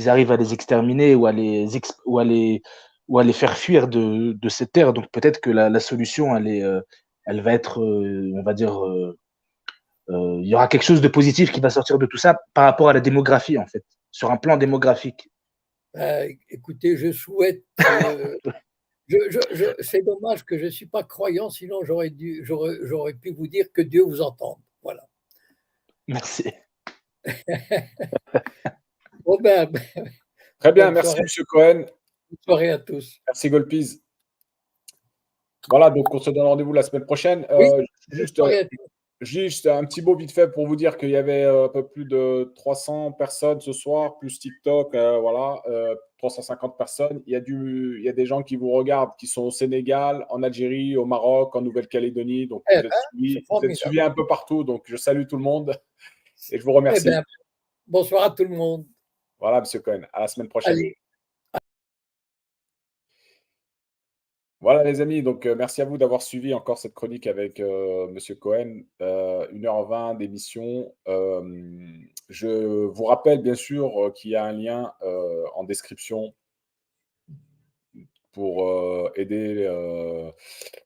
arrivent à les exterminer ou à les faire fuir de cette terre. Donc peut-être que la solution, elle va être, on va dire, il y aura quelque chose de positif qui va sortir de tout ça par rapport à la démographie, en fait, sur un plan démographique. Écoutez, je souhaite. C'est dommage que je ne suis pas croyant, sinon j'aurais pu vous dire que Dieu vous entende. Voilà. Merci. Bon ben, très bien, merci M. Cohen. Bonne soirée à tous. Merci Golpis. Voilà, donc on se donne rendez-vous la semaine prochaine. Oui, juste un petit mot vite fait pour vous dire qu'il y avait un peu plus de 300 personnes ce soir, plus TikTok, 350 personnes. Il y a des gens qui vous regardent, qui sont au Sénégal, en Algérie, au Maroc, en Nouvelle-Calédonie. Donc vous êtes suivis un peu partout. Donc je salue tout le monde et je vous remercie. Bonsoir à tout le monde. Voilà, M. Cohen. À la semaine prochaine. Allez. Voilà les amis, donc merci à vous d'avoir suivi encore cette chronique avec Monsieur Cohen. 1h20 d'émission. Je vous rappelle bien sûr qu'il y a un lien en description pour aider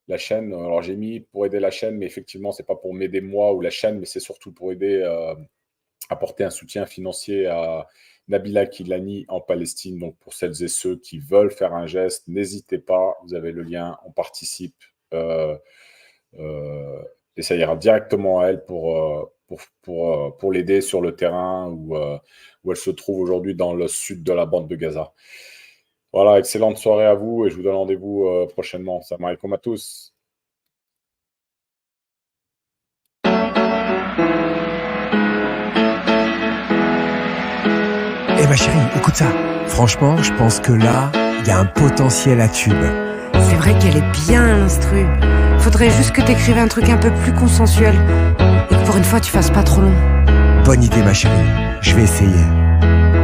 la chaîne. Alors j'ai mis pour aider la chaîne, mais effectivement, c'est pas pour m'aider moi ou la chaîne, mais c'est surtout pour aider, apporter un soutien financier à Nabila Kilani en Palestine. Donc pour celles et ceux qui veulent faire un geste, n'hésitez pas, vous avez le lien, on participe. Et ça ira directement à elle pour l'aider sur le terrain où elle se trouve aujourd'hui dans le sud de la bande de Gaza. Voilà, excellente soirée à vous et je vous donne rendez-vous prochainement. Salam alaikum à tous. Eh ma chérie, écoute ça. Franchement, je pense que là, il y a un potentiel à tube. C'est vrai qu'elle est bien l'instru. Faudrait juste que t'écrives un truc un peu plus consensuel. Et que pour une fois, tu fasses pas trop long. Bonne idée ma chérie, je vais essayer.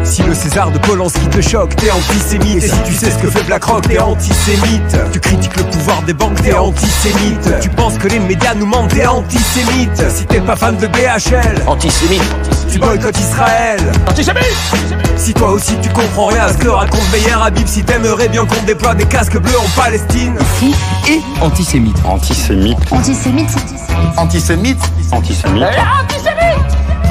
Si le César de Polanski te choque, t'es antisémite. Et si tu sais ce que fait BlackRock, t'es antisémite. Tu critiques le pouvoir des banques, t'es antisémite. Tu penses que les médias nous mentent, t'es antisémite. Si t'es pas fan de BHL, antisémite. Tu boycottes Israël, antisémite. Si toi aussi tu comprends rien à ce que raconte Meyer Habib, si t'aimerais bien qu'on déploie des casques bleus en Palestine. Ici, et antisémite. Antisémite. Antisémite. Antisémite. Antisémite.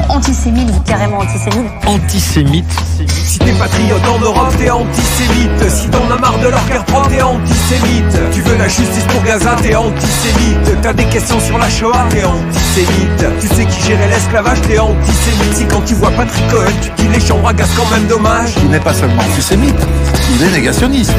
Antisémite, carrément antisémite. Antisémite. Si t'es patriote en Europe, t'es antisémite. Si t'en as marre de leur faire prendre, t'es antisémite. Tu veux la justice pour Gaza, t'es antisémite. T'as des questions sur la Shoah, t'es antisémite. Tu sais qui gérait l'esclavage, t'es antisémite. Si quand tu vois Patrick Cohen, tu dis les chambres à gaz quand même dommage. Il n'est pas seulement antisémite, il est négationniste.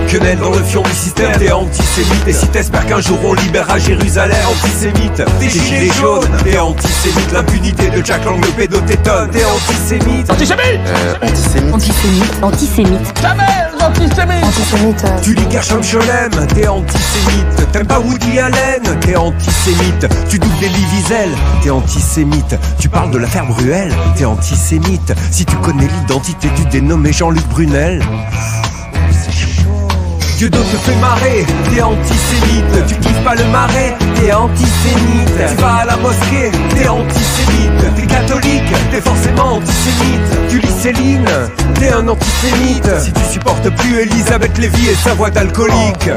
Quenelle dans le fion du système, t'es antisémite. Et si t'espères qu'un jour on libérera Jérusalem, antisémite. T'es gilets jaunes, t'es antisémite. L'impunité de Jack Lang, le pédotéton, t'es antisémite. Antisémite. Antisémite. Antisémite. Antisémite. Jamais antisémite. Antisémite. Tu lis Gershom Scholem, t'es antisémite. T'aimes pas Woody Allen, t'es antisémite. Tu doubles Elie Wiesel, t'es antisémite. Tu parles de l'affaire Bruel, t'es antisémite. Si tu connais l'identité du dénommé Jean-Luc Brunel, Dieudo te fait marrer, t'es antisémite. Tu kiffes pas le marais, t'es antisémite. Tu vas à la mosquée, t'es antisémite. T'es catholique, t'es forcément antisémite. Tu lis Céline, t'es un antisémite. Si tu supportes plus Elisabeth Lévy et sa voix d'alcoolique,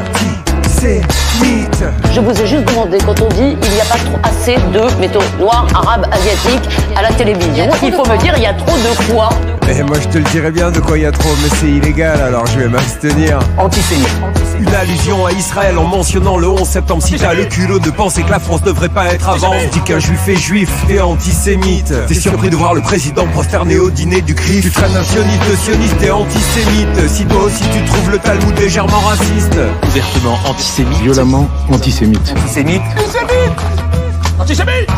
antisémite. Je vous ai juste demandé, quand on dit il n'y a pas trop assez de, mettons, noirs, arabes, asiatiques à la télévision, il faut me dire il y a trop de quoi. Eh moi je te le dirais bien de quoi il y a trop, mais c'est illégal alors je vais m'abstenir. Antisémite. Une allusion à Israël en mentionnant le 11 septembre. Si t'as le culot de penser que la France devrait pas être avant, dis qu'un juif est juif, t'es antisémite. T'es surpris de voir le président prosterné au dîner du CRIF. Tu traînes un sioniste, t'es antisémite. Si toi aussi tu trouves le Talmud légèrement raciste, Ouvertement antisémite. Violemment antisémite. Antisémite. Antisémite. Antisémite.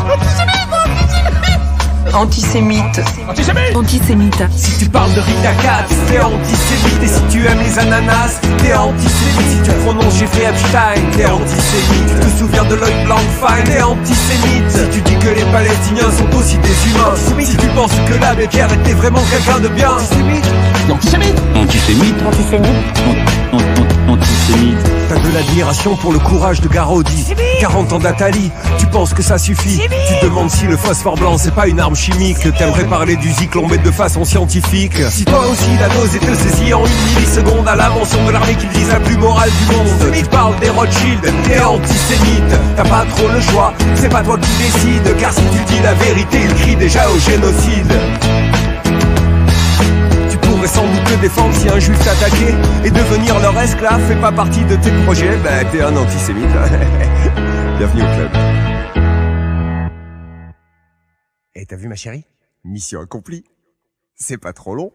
Antisémite. Antisémite. Antisémite. Si tu parles de Rita Katz, t'es antisémite. Et si tu aimes les ananas, t'es antisémite. Si tu prononces Jeffrey Epstein, t'es antisémite. Tu te souviens de Lloyd Blankfein, t'es antisémite. Si tu dis que les Palestiniens sont aussi des humains, si tu penses que l'abbé Pierre était vraiment quelqu'un de bien, antisémite. Antisémite. Antisémite. Antisémite. T'as de l'admiration pour le courage de Garaudy. 40 ans d'Atali, tu penses que ça suffit. Tu te demandes si le phosphore blanc c'est pas une arme chimique. T'aimerais parler du zyklon mais de façon scientifique. Si toi aussi la nausée te saisit en une milliseconde à la mention de l'armée qu'ils disent la plus morale du monde, tu parles des Rothschild, t'es antisémite. T'as pas trop le choix, c'est pas toi qui décides. Car si tu dis la vérité, ils crient déjà au génocide. Pourrais sans doute te défendre si un juif t'attaquait. Et devenir leur esclave fait pas partie de tes projets. Bah t'es un antisémite. Bienvenue au club. Et t'as vu ma chérie? Mission accomplie. C'est pas trop long.